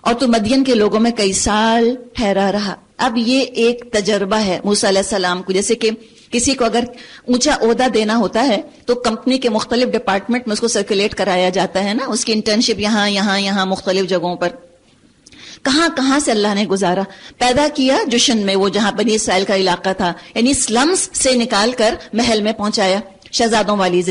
اور تو مدین کے لوگوں میں کئی سال ٹھہرا رہا. اب یہ ایک تجربہ ہے موسیٰ علیہ السلام کو. جیسے کہ کسی کو اگر اونچا عہدہ دینا ہوتا ہے تو کمپنی کے مختلف ڈپارٹمنٹ میں اس کو سرکولیٹ کرایا جاتا ہے نا, اس کی انٹرنشپ یہاں مختلف جگہوں پر. کہاں کہاں سے اللہ نے گزارا, پیدا کیا جشن میں, وہ جہاں بنی اسرائیل کا علاقہ تھا, یعنی سلمز سے نکال کر محل میں پہنچایا. شہزادوں والی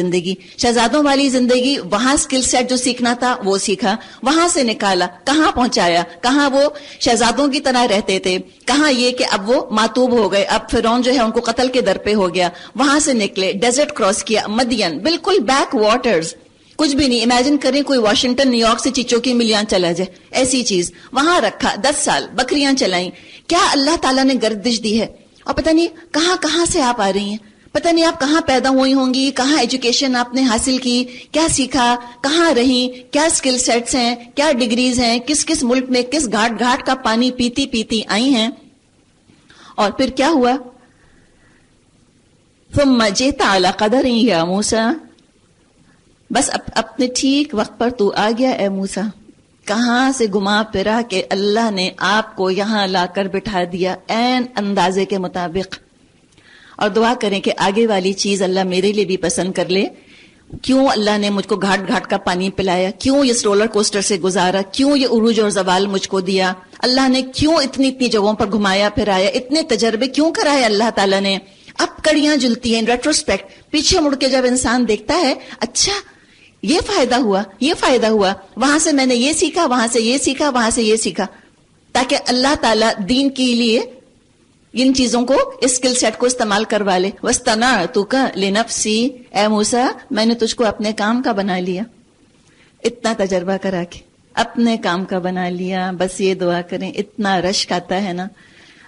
زندگی, وہاں سکل سیٹ جو سیکھنا تھا وہ سیکھا, وہاں سے نکالا, کہاں پہنچایا, کہاں وہ شہزادوں کی طرح رہتے تھے, کہاں یہ کہ اب وہ ماتوب ہو گئے, اب فرعون جو ہے ان کو قتل کے در پہ ہو گیا, وہاں سے نکلے, ڈیزرٹ کراس کیا, مدین بالکل بیک واٹرز, کچھ بھی نہیں. امیجن کریں کوئی واشنگٹن نیو یارک سے چیچو کی ملیاں چلا جائے, ایسی چیز وہاں رکھا, 10 سال بکریاں چلائیں. کیا اللہ تعالیٰ نے گردش دی ہے, اور پتہ نہیں کہاں کہاں سے آپ آ رہی ہیں, پتہ نہیں آپ کہاں پیدا ہوئی ہوں گی, کہاں ایجوکیشن آپ نے حاصل کی, کیا سیکھا, کہاں رہیں, کیا سکل سیٹس ہیں, کیا ڈگریز ہیں, کس کس ملک میں کس گھاٹ گھاٹ کا پانی پیتی پیتی آئی ہیں. اور پھر کیا ہوا, ثم جئت علی قدر یا موسیٰ, بس اپنے ٹھیک وقت پر تو آ گیا اے موسیٰ. کہاں سے گما پھرا کہ اللہ نے آپ کو یہاں لا کر بٹھا دیا عین اندازے کے مطابق. اور دعا کریں کہ آگے والی چیز اللہ میرے لیے بھی پسند کر لے. کیوں اللہ نے مجھ کو گھاٹ گھاٹ کا پانی پلایا, کیوں اس رولر کوسٹر سے گزارا, کیوں یہ عروج اور زوال مجھ کو دیا, اللہ نے کیوں اتنی جگہوں پر گھمایا پھرایا, اتنے تجربے کیوں کرائے اللہ تعالیٰ نے. اب کڑیاں جلتی ہیں ریٹروسپیکٹ, پیچھے مڑ کے جب انسان دیکھتا ہے, اچھا یہ فائدہ ہوا, وہاں سے میں نے یہ سیکھا, وہاں سے یہ سیکھا, وہاں سے یہ سیکھا, تاکہ اللہ تعالیٰ دین کے لیے ان چیزوں کو, اس اسکل سیٹ کو استعمال کروا لے. وَاسْتَنَعْتُكَ لِنَفْسِي, اے موسیٰ میں نے تجھ کو اپنے کام کا بنا لیا. اتنا تجربہ کرا کے اپنے کام کا بنا لیا. بس یہ دعا کریں, اتنا رشک آتا ہے نا,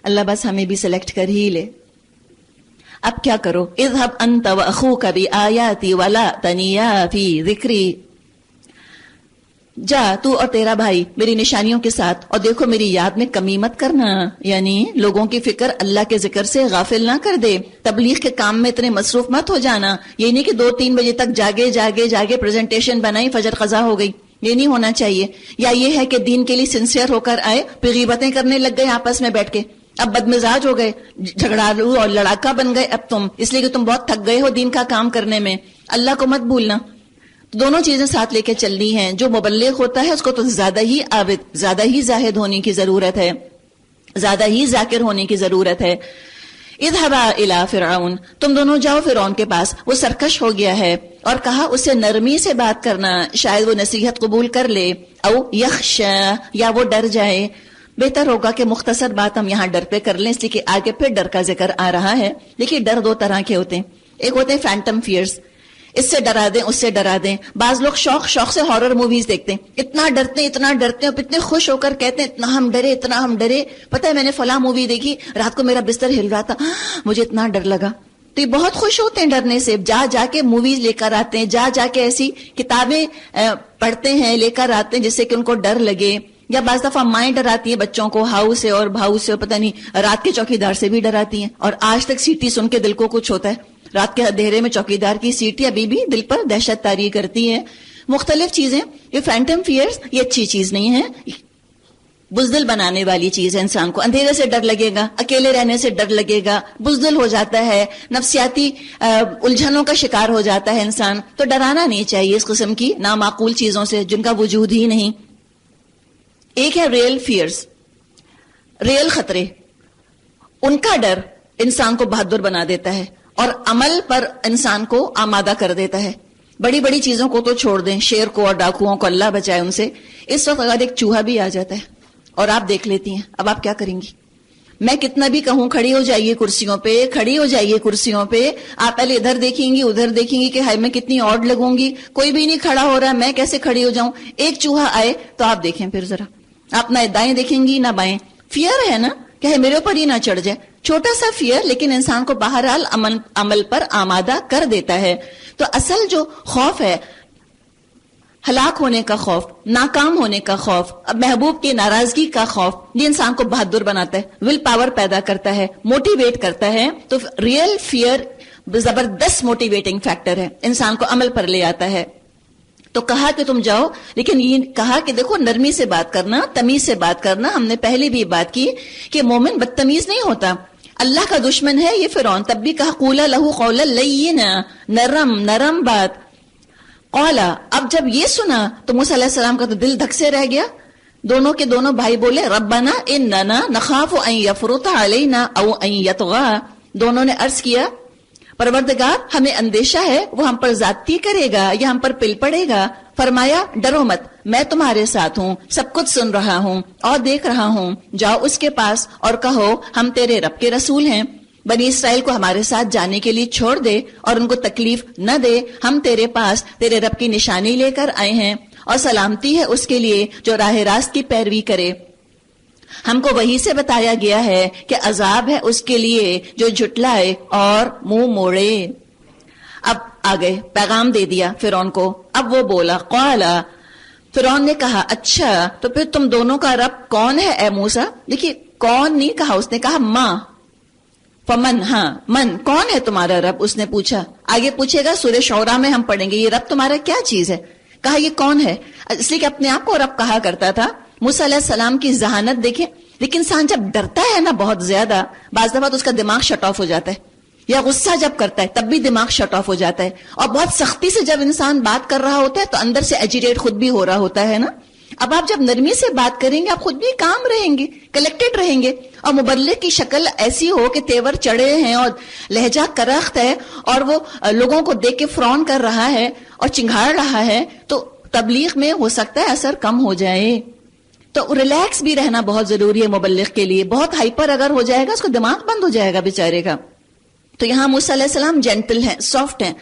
اللہ بس ہمیں بھی سلیکٹ کر ہی لے. اب کیا کرو, اذهب انت واخوك بآیاتی ولا تنیا فی ذکری, جا تو اور تیرا بھائی میری نشانیوں کے ساتھ, اور دیکھو میری یاد میں کمی مت کرنا, یعنی لوگوں کی فکر اللہ کے ذکر سے غافل نہ کر دے, تبلیغ کے کام میں اتنے مصروف مت ہو جانا. یہ نہیں کہ 2-3 بجے تک جاگے پریزنٹیشن بنائی, فجر قضا ہو گئی, یہ نہیں ہونا چاہیے. یا یہ ہے کہ دین کے لیے سنسیئر ہو کر آئے, پھر غیبتیں کرنے لگ گئے آپس میں بیٹھ کے, اب بدمزاج ہو گئے, جھگڑالو اور لڑاکا بن گئے اب تم, اس لیے کہ تم بہت تھک گئے ہو دین کا کام کرنے میں. اللہ کو مت بھولنا. دونوں چیزیں ساتھ لے کے چلنی ہیں. جو مبلغ ہوتا ہے اس کو تو زیادہ ہی عابد, زیادہ ہی زاہد ہونے کی ضرورت ہے, زیادہ ہی ذاکر ہونے کی ضرورت ہے. اذهبا الى فرعون, تم دونوں جاؤ فرعون کے پاس, وہ سرکش ہو گیا ہے. اور کہا اسے نرمی سے بات کرنا, شاید وہ نصیحت قبول کر لے, او یخشا, یا وہ ڈر جائے. بہتر ہوگا کہ مختصر بات ہم یہاں ڈر پہ کر لیں, اس لیے کہ آگے پھر ڈر کا ذکر آ رہا ہے. دیکھیے ڈر 2 طرح کے ہوتے ہیں. ایک ہوتے ہیں فینٹم فیئرز, اس سے ڈرا دیں اس سے ڈرا دیں. بعض لوگ شوق سے ہارر موویز دیکھتے ہیں, اتنا ڈرتے ہیں اور اتنے خوش ہو کر کہتے ہیں اتنا ہم ڈرے. پتہ ہے میں نے فلاں مووی دیکھی, رات کو میرا بستر ہل رہا تھا, مجھے اتنا ڈر لگا. تو یہ بہت خوش ہوتے ہیں ڈرنے سے, جا کے موویز لے کر آتے ہیں, جا کے ایسی کتابیں پڑھتے ہیں لے کر آتے ہیں جس سے کہ ان کو ڈر لگے. یا بعض دفعہ مائیں ڈراتی ہیں بچوں کو, ہاؤ سے اور بھاؤ سے, پتہ نہیں رات کے چوکیدار سے بھی ڈراتی ہیں. اور آج تک سیٹی سن کے دل کو کچھ ہوتا ہے, رات کے اندھیرے میں چوکیدار کی سیٹی ابھی بھی دل پر دہشت طاری کرتی ہے. مختلف چیزیں, یہ فینٹم فیئرز یہ اچھی چیز نہیں ہے, بزدل بنانے والی چیز ہے. انسان کو اندھیرے سے ڈر لگے گا, اکیلے رہنے سے ڈر لگے گا, بزدل ہو جاتا ہے, نفسیاتی الجھنوں کا شکار ہو جاتا ہے انسان. تو ڈرانا نہیں چاہیے اس قسم کی نامعقول چیزوں سے جن کا وجود ہی نہیں. ایک ہے ریئل فیئرز, ریئل خطرے, ان کا ڈر انسان کو بہادر بنا دیتا ہے اور عمل پر انسان کو آمادہ کر دیتا ہے. بڑی بڑی چیزوں کو تو چھوڑ دیں, شیر کو اور ڈاکوؤں کو اللہ بچائے ان سے. اس وقت اگر ایک چوہا بھی آ جاتا ہے اور آپ دیکھ لیتی ہیں, اب آپ کیا کریں گی؟ میں کتنا بھی کہوں کھڑی ہو جائیے کرسیوں پہ, آپ پہلے ادھر دیکھیں گی ادھر دیکھیں گی کہ ہائی میں کتنی آڈ لگوں گی, کوئی بھی نہیں کھڑا ہو رہا, میں کیسے کھڑی ہو جاؤں. ایک چوہا آئے تو آپ دیکھیں, پھر ذرا آپ نہ دائیں دیکھیں گی نہ بائیں. فیئر ہے نا کہ میرے اوپر ہی نہ چڑھ جائے. چھوٹا سا فیئر لیکن انسان کو بہرحال عمل پر آمادہ کر دیتا ہے. تو اصل جو خوف ہے, ہلاک ہونے کا خوف, ناکام ہونے کا خوف, محبوب کی ناراضگی کا خوف, یہ انسان کو بہادر بناتا ہے, ول پاور پیدا کرتا ہے, موٹیویٹ کرتا ہے. تو ریئل فیئر زبردست موٹیویٹنگ فیکٹر ہے, انسان کو عمل پر لے آتا ہے. تو کہا کہ تم جاؤ، لیکن یہ کہا کہ دیکھو نرمی سے بات کرنا، تمیز سے بات کرنا. ہم نے پہلے بھی بات کی کہ مومن بدتمیز نہیں ہوتا. اللہ کا دشمن ہے یہ فرعون، تب بھی کہا قولا لہو قولا لینا، نرم نرم بات. قولا، اب جب یہ سنا تو موسیٰ علیہ السلام کا تو دل دھک سے رہ گیا. دونوں کے دونوں بھائی بولے ربنا اننا نخاف ان یفرط علینا او ان یطغی. دونوں نے عرض کیا پروردگار ہمیں اندیشہ ہے وہ ہم پر زیادتی کرے گا یا ہم پر پل پڑے گا. فرمایا ڈرو مت، میں تمہارے ساتھ ہوں، سب کچھ سن رہا ہوں اور دیکھ رہا ہوں. جاؤ اس کے پاس اور کہو ہم تیرے رب کے رسول ہیں، بنی اسرائیل کو ہمارے ساتھ جانے کے لیے چھوڑ دے اور ان کو تکلیف نہ دے. ہم تیرے پاس تیرے رب کی نشانی لے کر آئے ہیں اور سلامتی ہے اس کے لیے جو راہ راست کی پیروی کرے. ہم کو وہی سے بتایا گیا ہے کہ عذاب ہے اس کے لیے جو جھٹلائے اور منہ موڑے. اب آگئے، پیغام دے دیا فرعون کو. اب وہ بولا قالا، فرعون نے کہا اچھا تو پھر تم دونوں کا رب کون ہے اے موسیٰ؟ دیکھیے کون نہیں کہا، اس نے کہا ماں. فمن، ہاں من، کون ہے تمہارا رب؟ اس نے پوچھا. آگے پوچھے گا سورہ شعراء میں ہم پڑھیں گے یہ رب تمہارا کیا چیز ہے. کہا یہ کون ہے، اس لیے کہ اپنے آپ کو رب کہا کرتا تھا. موسیٰ علیہ السلام کی ذہانت دیکھیں. لیکن انسان جب ڈرتا ہے نا بہت زیادہ، بعض دفعہ تو اس کا دماغ شٹ آف ہو جاتا ہے، یا غصہ جب کرتا ہے تب بھی دماغ شٹ آف ہو جاتا ہے. اور بہت سختی سے جب انسان بات کر رہا ہوتا ہے تو اندر سے ایجیٹیٹ خود بھی ہو رہا ہوتا ہے نا. اب آپ جب نرمی سے بات کریں گے آپ خود بھی کام رہیں گے، کلیکٹڈ رہیں گے. اور مبلغ کی شکل ایسی ہو کہ تیور چڑھے ہیں اور لہجہ کرخت ہے اور وہ لوگوں کو دیکھ کے فرعون کر رہا ہے اور چنگھاڑ رہا ہے، تو تبلیغ میں ہو سکتا ہے اثر کم ہو جائے. تو ریلیکس بھی رہنا بہت ضروری ہے مبلغ کے لیے. بہت ہائپر اگر ہو جائے گا اس کو دماغ بند ہو جائے گا بیچارے کا. تو یہاں موسیٰ علیہ السلام جینٹل ہیں، سافٹ ہیں،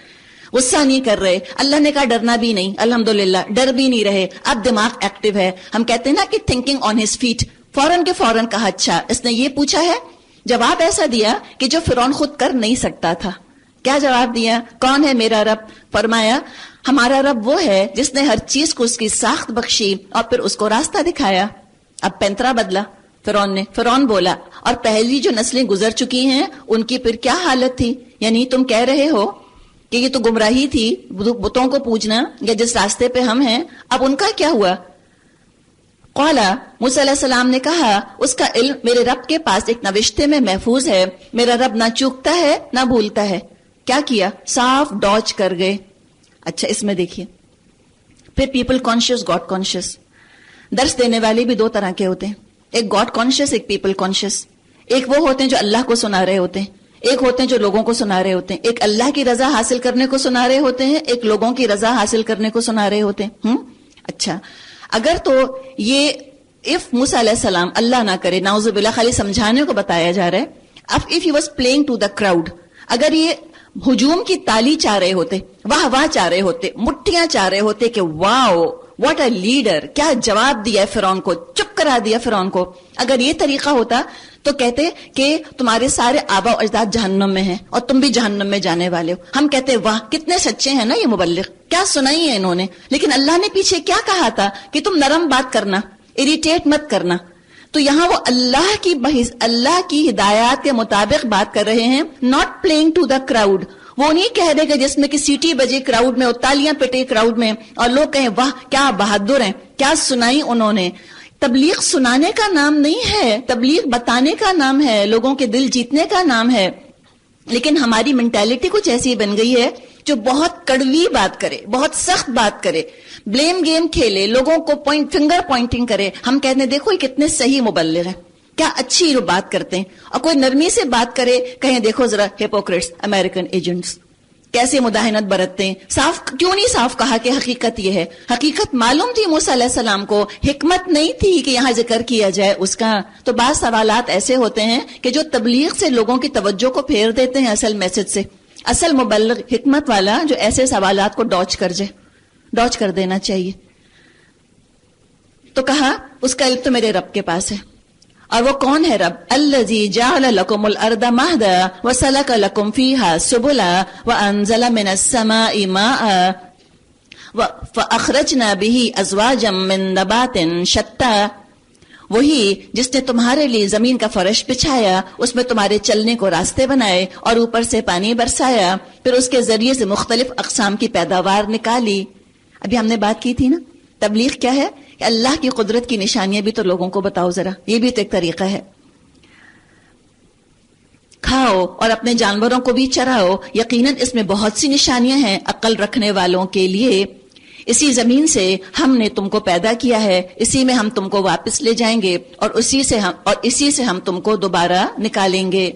غصہ نہیں کر رہے. اللہ نے کہا ڈرنا بھی نہیں، الحمدللہ ڈر بھی نہیں رہے. اب دماغ ایکٹیو ہے. ہم کہتے ہیں نا کہ تھنکنگ آن ہز فیٹ. فوراً کے فوراً کہا اچھا اس نے یہ پوچھا ہے. جواب ایسا دیا کہ جو فرعون خود کر نہیں سکتا تھا. کیا جواب دیا؟ کون ہے میرا رب؟ فرمایا ہمارا رب وہ ہے جس نے ہر چیز کو اس کی ساخت بخشی اور پھر اس کو راستہ دکھایا. اب پینترا بدلا فرعون نے. فرعون بولا اور پہلی جو نسلیں گزر چکی ہیں ان کی پھر کیا حالت تھی؟ یعنی تم کہہ رہے ہو کہ یہ تو گمراہی تھی بتوں کو پوجنا یا جس راستے پہ ہم ہیں، اب ان کا کیا ہوا؟ قالا، موسیٰ علیہ السلام نے کہا اس کا علم میرے رب کے پاس ایک نوشتے میں محفوظ ہے. میرا رب نہ چوکتا ہے نہ بھولتا ہے. کیا کیا؟ صاف ڈاج کر گئے. اچھا اس میں دیکھیے پھر پیپل کانشیس، گاڈ کانشیس. درس دینے والے بھی دو طرح کے ہوتے ہیں، ایک گاڈ کانشیس، ایک پیپل کانشیس. ایک وہ ہوتے ہیں جو اللہ کو سنا رہے ہوتے ہیں، ایک ہوتے ہیں جو لوگوں کو سنا رہے ہوتے ہیں. ایک اللہ کی رضا حاصل کرنے کو سنا رہے ہوتے ہیں، ایک لوگوں کی رضا حاصل کرنے کو سنا رہے ہوتے ہیں. اچھا اگر تو یہ اف موسیٰ علیہ السلام، اللہ نہ کرے نعوذ باللہ، خالی سمجھانے کو بتایا جا رہا ہے. If he was playing to the crowd, اگر یہ ہجوم کی تالی چاہ رہے ہوتے، واہ واہ چاہ رہے ہوتے، مٹھیاں چاہ رہے ہوتے کہ واو واٹ اے لیڈر، کیا جواب دیا ہے فرعون کو، چپ کرا دیا فرعون کو. اگر یہ طریقہ ہوتا تو کہتے کہ تمہارے سارے آبا و اجداد جہنم میں ہیں اور تم بھی جہنم میں جانے والے ہو. ہم کہتے واہ کتنے سچے ہیں نا یہ مبلغ، کیا سنائی ہے انہوں نے. لیکن اللہ نے پیچھے کیا کہا تھا کہ تم نرم بات کرنا، اریٹیٹ مت کرنا. تو یہاں وہ اللہ کی ہدایات کے مطابق بات کر رہے ہیں، not playing to the crowd. وہ نہیں کہہ رہے کہ جس میں کہ سیٹی بجے کراؤڈ میں اور تالیاں پٹے کراؤڈ میں اور لوگ کہیں واہ کیا بہادر ہیں، کیا سنائی انہوں نے. تبلیغ سنانے کا نام نہیں ہے، تبلیغ بتانے کا نام ہے، لوگوں کے دل جیتنے کا نام ہے. لیکن ہماری مینٹالٹی کچھ ایسی بن گئی ہے جو بہت کڑوی بات کرے، بہت سخت بات کرے، بلیم گیم کھیلے، لوگوں کو فنگر پوائنٹنگ کرے. ہم کہتے ہیں دیکھو یہ کتنے صحیح مبلغ ہیں، کیا اچھی بات کرتے ہیں. اور کوئی نرمی سے بات کرے کہیں دیکھو ذرا ہیپوکریٹس، امریکن ایجنٹس کیسے مداہنت برتتے ہیں. صاف کیوں نہیں صاف کہا کہ حقیقت یہ ہے؟ حقیقت معلوم تھی موسیٰ علیہ السلام کو، حکمت نہیں تھی کہ یہاں ذکر کیا جائے اس کا. تو بعض سوالات ایسے ہوتے ہیں کہ جو تبلیغ سے لوگوں کی توجہ کو پھیر دیتے ہیں اصل میسج سے. اصل مبلغ حکمت والا جو ایسے سوالات کو ڈاج کر دینا چاہیے. تو کہا اس کا علم تو میرے رب کے پاس ہے. اور وہ کون ہے رب؟ الذی جعل لکم الارض مہدا وسلک لکم فیہا سبلا وانزل من السماء ماء فاخرجنا به ازواجا من نبات شتى. وہی جس نے تمہارے لیے زمین کا فرش بچھایا، اس میں تمہارے چلنے کو راستے بنائے اور اوپر سے پانی برسایا، پھر اس کے ذریعے سے مختلف اقسام کی پیداوار نکالی. ابھی ہم نے بات کی تھی نا، تبلیغ کیا ہے کہ اللہ کی قدرت کی نشانیاں بھی تو لوگوں کو بتاؤ ذرا، یہ بھی تو ایک طریقہ ہے. کھاؤ اور اپنے جانوروں کو بھی چراؤ، یقیناً اس میں بہت سی نشانیاں ہیں عقل رکھنے والوں کے لیے. اسی زمین سے ہم نے تم کو پیدا کیا ہے، اسی میں ہم تم کو واپس لے جائیں گے اور اسی سے ہم تم کو دوبارہ نکالیں گے.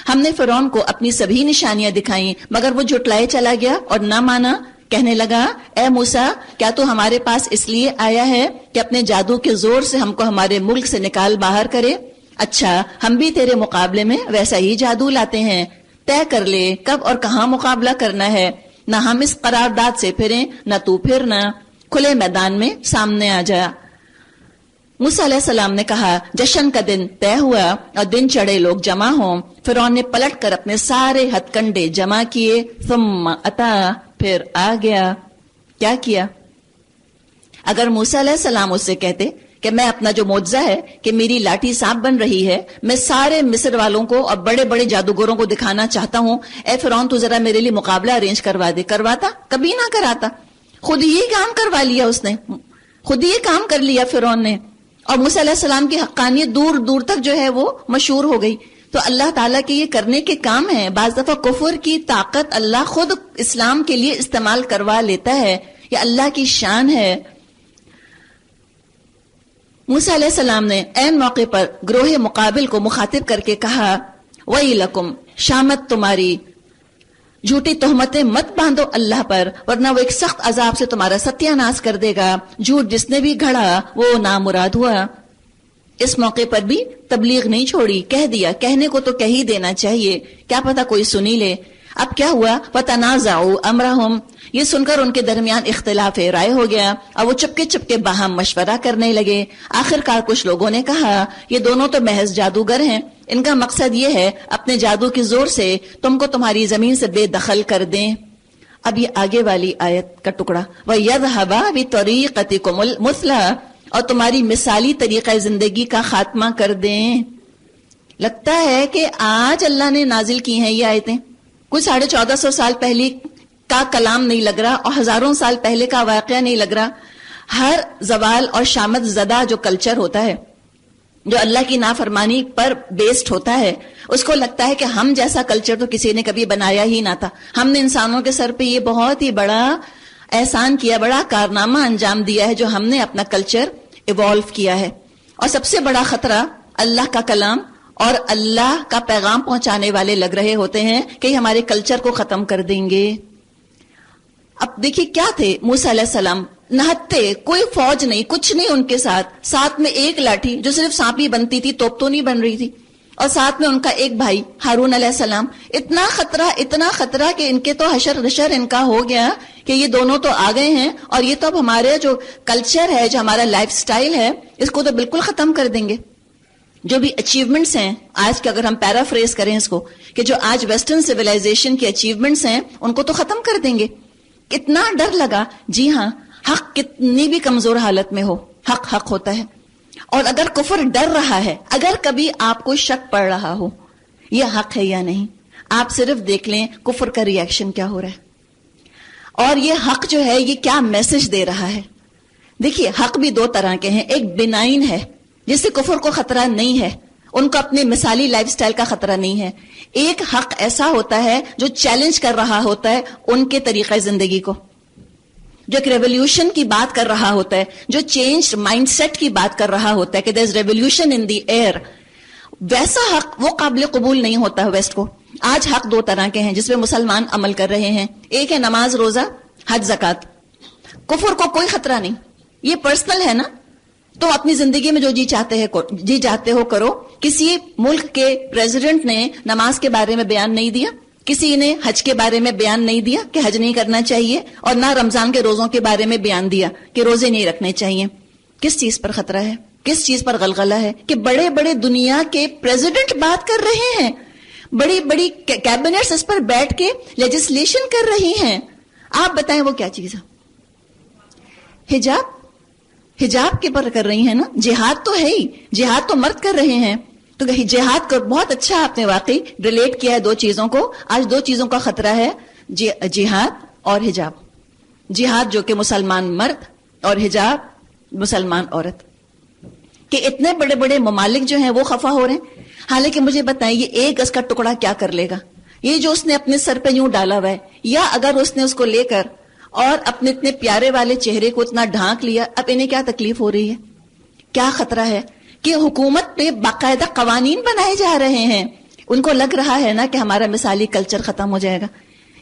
ہم نے فرعون کو اپنی سبھی نشانیاں دکھائیں مگر وہ جھٹلائے چلا گیا اور نہ مانا. کہنے لگا اے موسیٰ کیا تو ہمارے پاس اس لیے آیا ہے کہ اپنے جادو کے زور سے ہم کو ہمارے ملک سے نکال باہر کرے؟ اچھا ہم بھی تیرے مقابلے میں ویسا ہی جادو لاتے ہیں، طے کر لے کب اور کہاں مقابلہ کرنا ہے. نہ ہم اس قرارداد سے پھریں نہ تو پھرنا، کھلے میدان میں سامنے آ جا. موسیٰ علیہ السلام نے کہا جشن کا دن طے ہوا اور دن چڑھے لوگ جمع ہوں. فرعون نے پلٹ کر اپنے سارے ہتھ کنڈے جمع کیے، ثم اتا پھر آ گیا. کیا کیا؟ اگر موسیٰ علیہ السلام اس سے کہتے کہ میں اپنا جو معجزہ ہے کہ میری لاٹھی سانپ بن رہی ہے، میں سارے مصر والوں کو اور بڑے بڑے جادوگروں کو دکھانا چاہتا ہوں، اے فرعون تو ذرا میرے لیے مقابلہ ارینج کروا دے. کرواتا؟ کبھی نہ کراتا. خود ہی یہ کام کروا لیا اس نے، خود ہی یہ کام کر لیا فرعون نے. اور موسیٰ علیہ السلام کی حقانیت دور دور تک جو ہے وہ مشہور ہو گئی. تو اللہ تعالیٰ کے یہ کرنے کے کام ہیں. بعض دفعہ کفر کی طاقت اللہ خود اسلام کے لیے استعمال کروا لیتا ہے، یہ اللہ کی شان ہے. موسیٰ علیہ السلام نے عین موقع پر گروہ مقابل کو مخاطب کر کے کہا وَيْلَكُمْ، شامت تمہاری، جھوٹی تہمتیں مت باندھو اللہ پر ورنہ وہ ایک سخت عذاب سے تمہارا ستیہ ناش کر دے گا. جھوٹ جس نے بھی گھڑا وہ نامراد ہوا. اس موقع پر بھی تبلیغ نہیں چھوڑی، کہہ دیا. کہنے کو تو کہہ ہی دینا چاہیے، کیا پتا کوئی سنی لے. اب کیا ہوا؟ وَتَنَازَعُوا أَمْرَهُمْ، یہ سن کر ان کے درمیان اختلاف رائے ہو گیا اور وہ چپکے باہم مشورہ کرنے لگے. آخرکار کچھ لوگوں نے کہا یہ دونوں تو محض جادوگر ہیں، ان کا مقصد یہ ہے اپنے جادو کے زور سے تم کو تمہاری زمین سے بے دخل کر دیں. اب یہ آگے والی آیت کا ٹکڑا وَيَذْهَبَا بِطَرِيقَتِكُمُ الْمُثْلَىٰ، اور تمہاری مثالی طریقہ زندگی کا خاتمہ کر دیں. لگتا ہے کہ آج اللہ نے نازل کی ہیں یہ آیتیں، کوئی 1450 سال پہلے کا کلام نہیں لگ رہا اور ہزاروں سال پہلے کا واقعہ نہیں لگ رہا. ہر زوال اور شامت زدہ جو کلچر ہوتا ہے، جو اللہ کی نافرمانی پر بیسڈ ہوتا ہے، اس کو لگتا ہے کہ ہم جیسا کلچر تو کسی نے کبھی بنایا ہی نہ تھا. ہم نے انسانوں کے سر پہ یہ بہت ہی بڑا احسان کیا، بڑا کارنامہ انجام دیا ہے جو ہم نے اپنا کلچر ایوالو کیا ہے. اور سب سے بڑا خطرہ اللہ کا کلام اور اللہ کا پیغام پہنچانے والے لگ رہے ہوتے ہیں کہ یہ ہمارے کلچر کو ختم کر دیں گے. اب دیکھیے کیا تھے موسیٰ علیہ السلام، نہتے، کوئی فوج نہیں، کچھ نہیں ان کے ساتھ میں ایک لاٹھی جو صرف سانپی بنتی تھی، توپ تو نہیں بن رہی تھی، اور ساتھ میں ان کا ایک بھائی ہارون علیہ السلام. اتنا خطرہ کہ ان کے تو حشر نشر ان کا ہو گیا کہ یہ دونوں تو آ گئے ہیں اور یہ تو اب ہمارے جو کلچر ہے، جو ہمارا لائف سٹائل ہے، اس کو تو بالکل ختم کر دیں گے. جو بھی اچیومنٹس ہیں آج کے، اگر ہم پیرافریز کریں اس کو، کہ جو آج ویسٹرن سویلائزیشن کی اچیومنٹس ہیں ان کو تو ختم کر دیں گے. کتنا ڈر لگا. جی ہاں، حق کتنی بھی کمزور حالت میں ہو، حق ہوتا ہے. اور اگر کفر ڈر رہا ہے، اگر کبھی آپ کو شک پڑ رہا ہو یہ حق ہے یا نہیں، آپ صرف دیکھ لیں کفر کا ری ایکشن کیا ہو رہا ہے اور یہ حق جو ہے یہ کیا میسج دے رہا ہے. دیکھیے حق بھی دو طرح کے ہیں، ایک بنائن ہے جس سے کفر کو خطرہ نہیں ہے، ان کو اپنے مثالی لائف سٹائل کا خطرہ نہیں ہے. ایک حق ایسا ہوتا ہے جو چیلنج کر رہا ہوتا ہے ان کے طریقہ زندگی کو، جو ایک ریولیوشن کی بات کر رہا ہوتا ہے، جو چینج مائنڈ سیٹ کی بات کر رہا ہوتا ہے کہ دیر از ریولیوشن ان دی ایئر. ویسا حق وہ قابل قبول نہیں ہوتا ویسٹ کو. آج حق دو طرح کے ہیں جس پہ مسلمان عمل کر رہے ہیں. ایک ہے نماز، روزہ، حج، زکات. کفر کو کوئی خطرہ نہیں، یہ پرسنل ہے نا، تو اپنی زندگی میں جو جی چاہتے ہو کرو. کسی ملک کے پریزیڈنٹ نے نماز کے بارے میں بیان نہیں دیا، کسی نے حج کے بارے میں بیان نہیں دیا کہ حج نہیں کرنا چاہیے، اور نہ رمضان کے روزوں کے بارے میں بیان دیا کہ روزے نہیں رکھنے چاہیے. کس چیز پر خطرہ ہے؟ کس چیز پر غلغلہ ہے کہ بڑے بڑے دنیا کے پریزیڈنٹ بات کر رہے ہیں، بڑی بڑی کیبنٹس اس پر بیٹھ کے لیجسلیشن کر رہی ہیں. آپ بتائیں وہ کیا چیز ہے؟ حجاب کے پر کر رہی ہیں نا. جہاد تو ہے ہی، جہاد تو مرد کر رہے ہیں. تو جہاد کو بہت اچھا آپ نے واقعی ریلیٹ کیا ہے دو چیزوں کو. آج دو چیزوں کا خطرہ ہے، جہاد اور حجاب. جہاد جو کہ مسلمان مرد اور حجاب مسلمان عورت، کہ اتنے بڑے بڑے ممالک جو ہیں وہ خفا ہو رہے ہیں. حالانکہ مجھے بتائیں یہ ایک گز کا ٹکڑا کیا کر لے گا؟ یہ جو اس نے اپنے سر پہ یوں ڈالا ہوا ہے، یا اگر اس نے اس کو لے کر اور اپنے اتنے پیارے والے چہرے کو اتنا ڈھانک لیا، اب انہیں کیا تکلیف ہو رہی ہے؟ کیا خطرہ ہے کہ حکومت پہ باقاعدہ قوانین بنائے جا رہے ہیں. ان کو لگ رہا ہے نا کہ ہمارا مثالی کلچر ختم ہو جائے گا.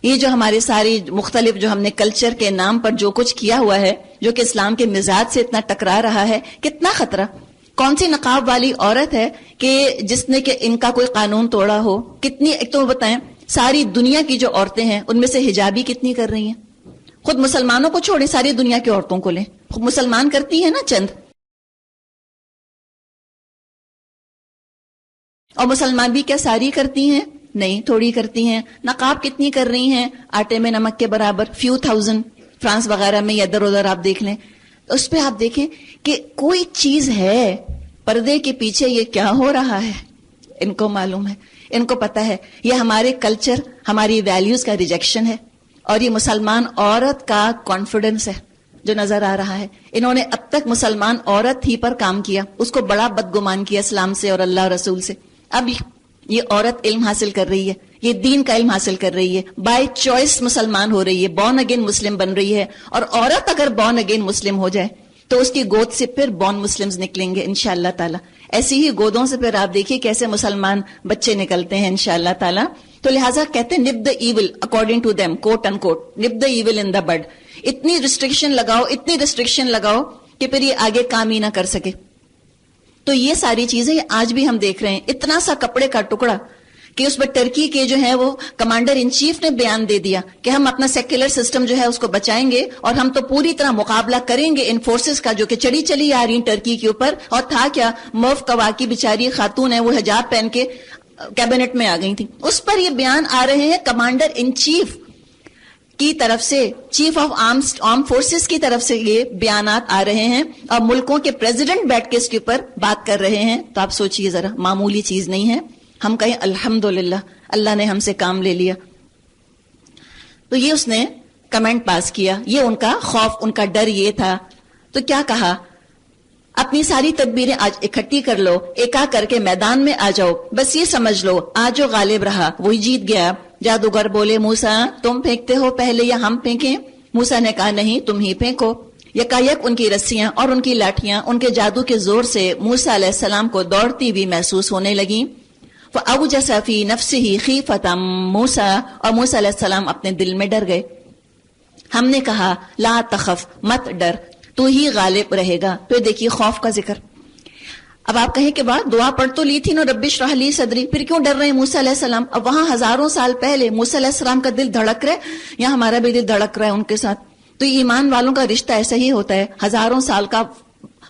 یہ جو ہمارے ساری مختلف جو ہم نے کلچر کے نام پر جو کچھ کیا ہوا ہے، جو کہ اسلام کے مزاج سے اتنا ٹکرا رہا ہے، کتنا خطرہ. کون سی نقاب والی عورت ہے کہ جس نے کہ ان کا کوئی قانون توڑا ہو؟ کتنی، ایک تو بتائیں ساری دنیا کی جو عورتیں ہیں ان میں سے حجابی کتنی کر رہی ہیں؟ خود مسلمانوں کو چھوڑیں، ساری دنیا کی عورتوں کو لیں، خود مسلمان کرتی ہیں نا چند، اور مسلمان بھی کیا ساری کرتی ہیں؟ نہیں، تھوڑی کرتی ہیں. نقاب کتنی کر رہی ہیں؟ آٹے میں نمک کے برابر، فیو تھاؤزینڈ. فرانس وغیرہ میں یا ادھر ادھر آپ دیکھ لیں، اس پہ آپ دیکھیں کہ کوئی چیز ہے پردے کے پیچھے یہ کیا ہو رہا ہے. ان کو معلوم ہے، ان کو پتا ہے یہ ہمارے کلچر، ہماری ویلیوز کا ریجیکشن ہے، اور یہ مسلمان عورت کا کانفیڈنس ہے جو نظر آ رہا ہے. انہوں نے اب تک مسلمان عورت ہی پر کام کیا، اس کو بڑا بدگمان کیا اسلام سے اور اللہ رسول سے. اب یہ عورت علم حاصل کر رہی ہے، یہ دین کا علم حاصل کر رہی ہے، بائی چوائس مسلمان ہو رہی ہے، بورن اگین مسلم بن رہی ہے. اور عورت اگر بورن اگین مسلم ہو جائے تو اس کی گود سے پھر بورن مسلمز نکلیں گے انشاءاللہ تعالی. ایسی ہی گودوں سے پھر آپ دیکھیے کیسے مسلمان بچے نکلتے ہیں انشاءاللہ تعالی. تو لہٰذا کہتے ہیں nip the evil according to them, quote unquote, nip the evil ان دا بڈ. اتنی ریسٹرکشن لگاؤ کہ پھر یہ آگے کام ہی نہ کر سکے. تو یہ ساری چیزیں آج بھی ہم دیکھ رہے ہیں. اتنا سا کپڑے کا ٹکڑا کہ اس پر ٹرکی کے جو ہے وہ کمانڈر ان چیف نے بیان دے دیا کہ ہم اپنا سیکولر سسٹم جو ہے اس کو بچائیں گے، اور ہم تو پوری طرح مقابلہ کریں گے ان فورسز کا جو کہ چلی آ رہی ہیں ٹرکی کے اوپر. اور تھا کیا، موف کواکی بیچاری خاتون ہے، وہ حجاب پہن کے کیبنٹ میں آ گئی تھی. اس پر یہ بیان آ رہے ہیں کمانڈر ان چیف کی طرف سے، چیف آف آرم فورسز کی طرف سے یہ بیانات آ رہے ہیں، اور ملکوں کے پریزیڈنٹ بیٹھ کے اس کے اوپر بات کر رہے ہیں. تو آپ سوچئے ذرا، معمولی چیز نہیں ہے. ہم کہیں الحمدللہ اللہ نے ہم سے کام لے لیا. تو یہ اس نے کمنٹ پاس کیا، یہ ان کا خوف، ان کا ڈر یہ تھا. تو کیا کہا، اپنی ساری تدبیریں آج اکٹھی کر لو، ایکا کر کے میدان میں آ جاؤ. بس یہ سمجھ لو آج جو غالب رہا وہی جیت گیا. جادوگر بولے موسیٰ تم پھینکتے ہو پہلے یا ہم پھینکیں؟ موسیٰ نے کہا نہیں، تم ہی پھینکو. یکایک ان کی رسیاں اور ان کی لاٹھیاں ان کے جادو کے زور سے موسیٰ علیہ السلام کو دوڑتی ہوئی محسوس ہونے لگیں. فَأَوْجَسَ فِي نَفْسِهِ خِيفَةً مُوسَىٰ، اور موسیٰ علیہ السلام اپنے دل میں ڈر گئے. ہم نے کہا لا تخف، مت ڈر، تو ہی غالب رہے گا. پھر دیکھیے خوف کا ذکر. اب آپ کہیں کہ بعد دعا پڑھ تو لی تھی نا، رب اشرح لی صدری، پھر کیوں ڈر رہے ہیں موسیٰ علیہ السلام؟ اب وہاں ہزاروں سال پہلے موسیٰ علیہ السلام کا دل دھڑک رہا ہے، یا ہمارا بھی دل دھڑک رہا ہے ان کے ساتھ. تو ایمان والوں کا رشتہ ایسا ہی ہوتا ہے، ہزاروں سال کا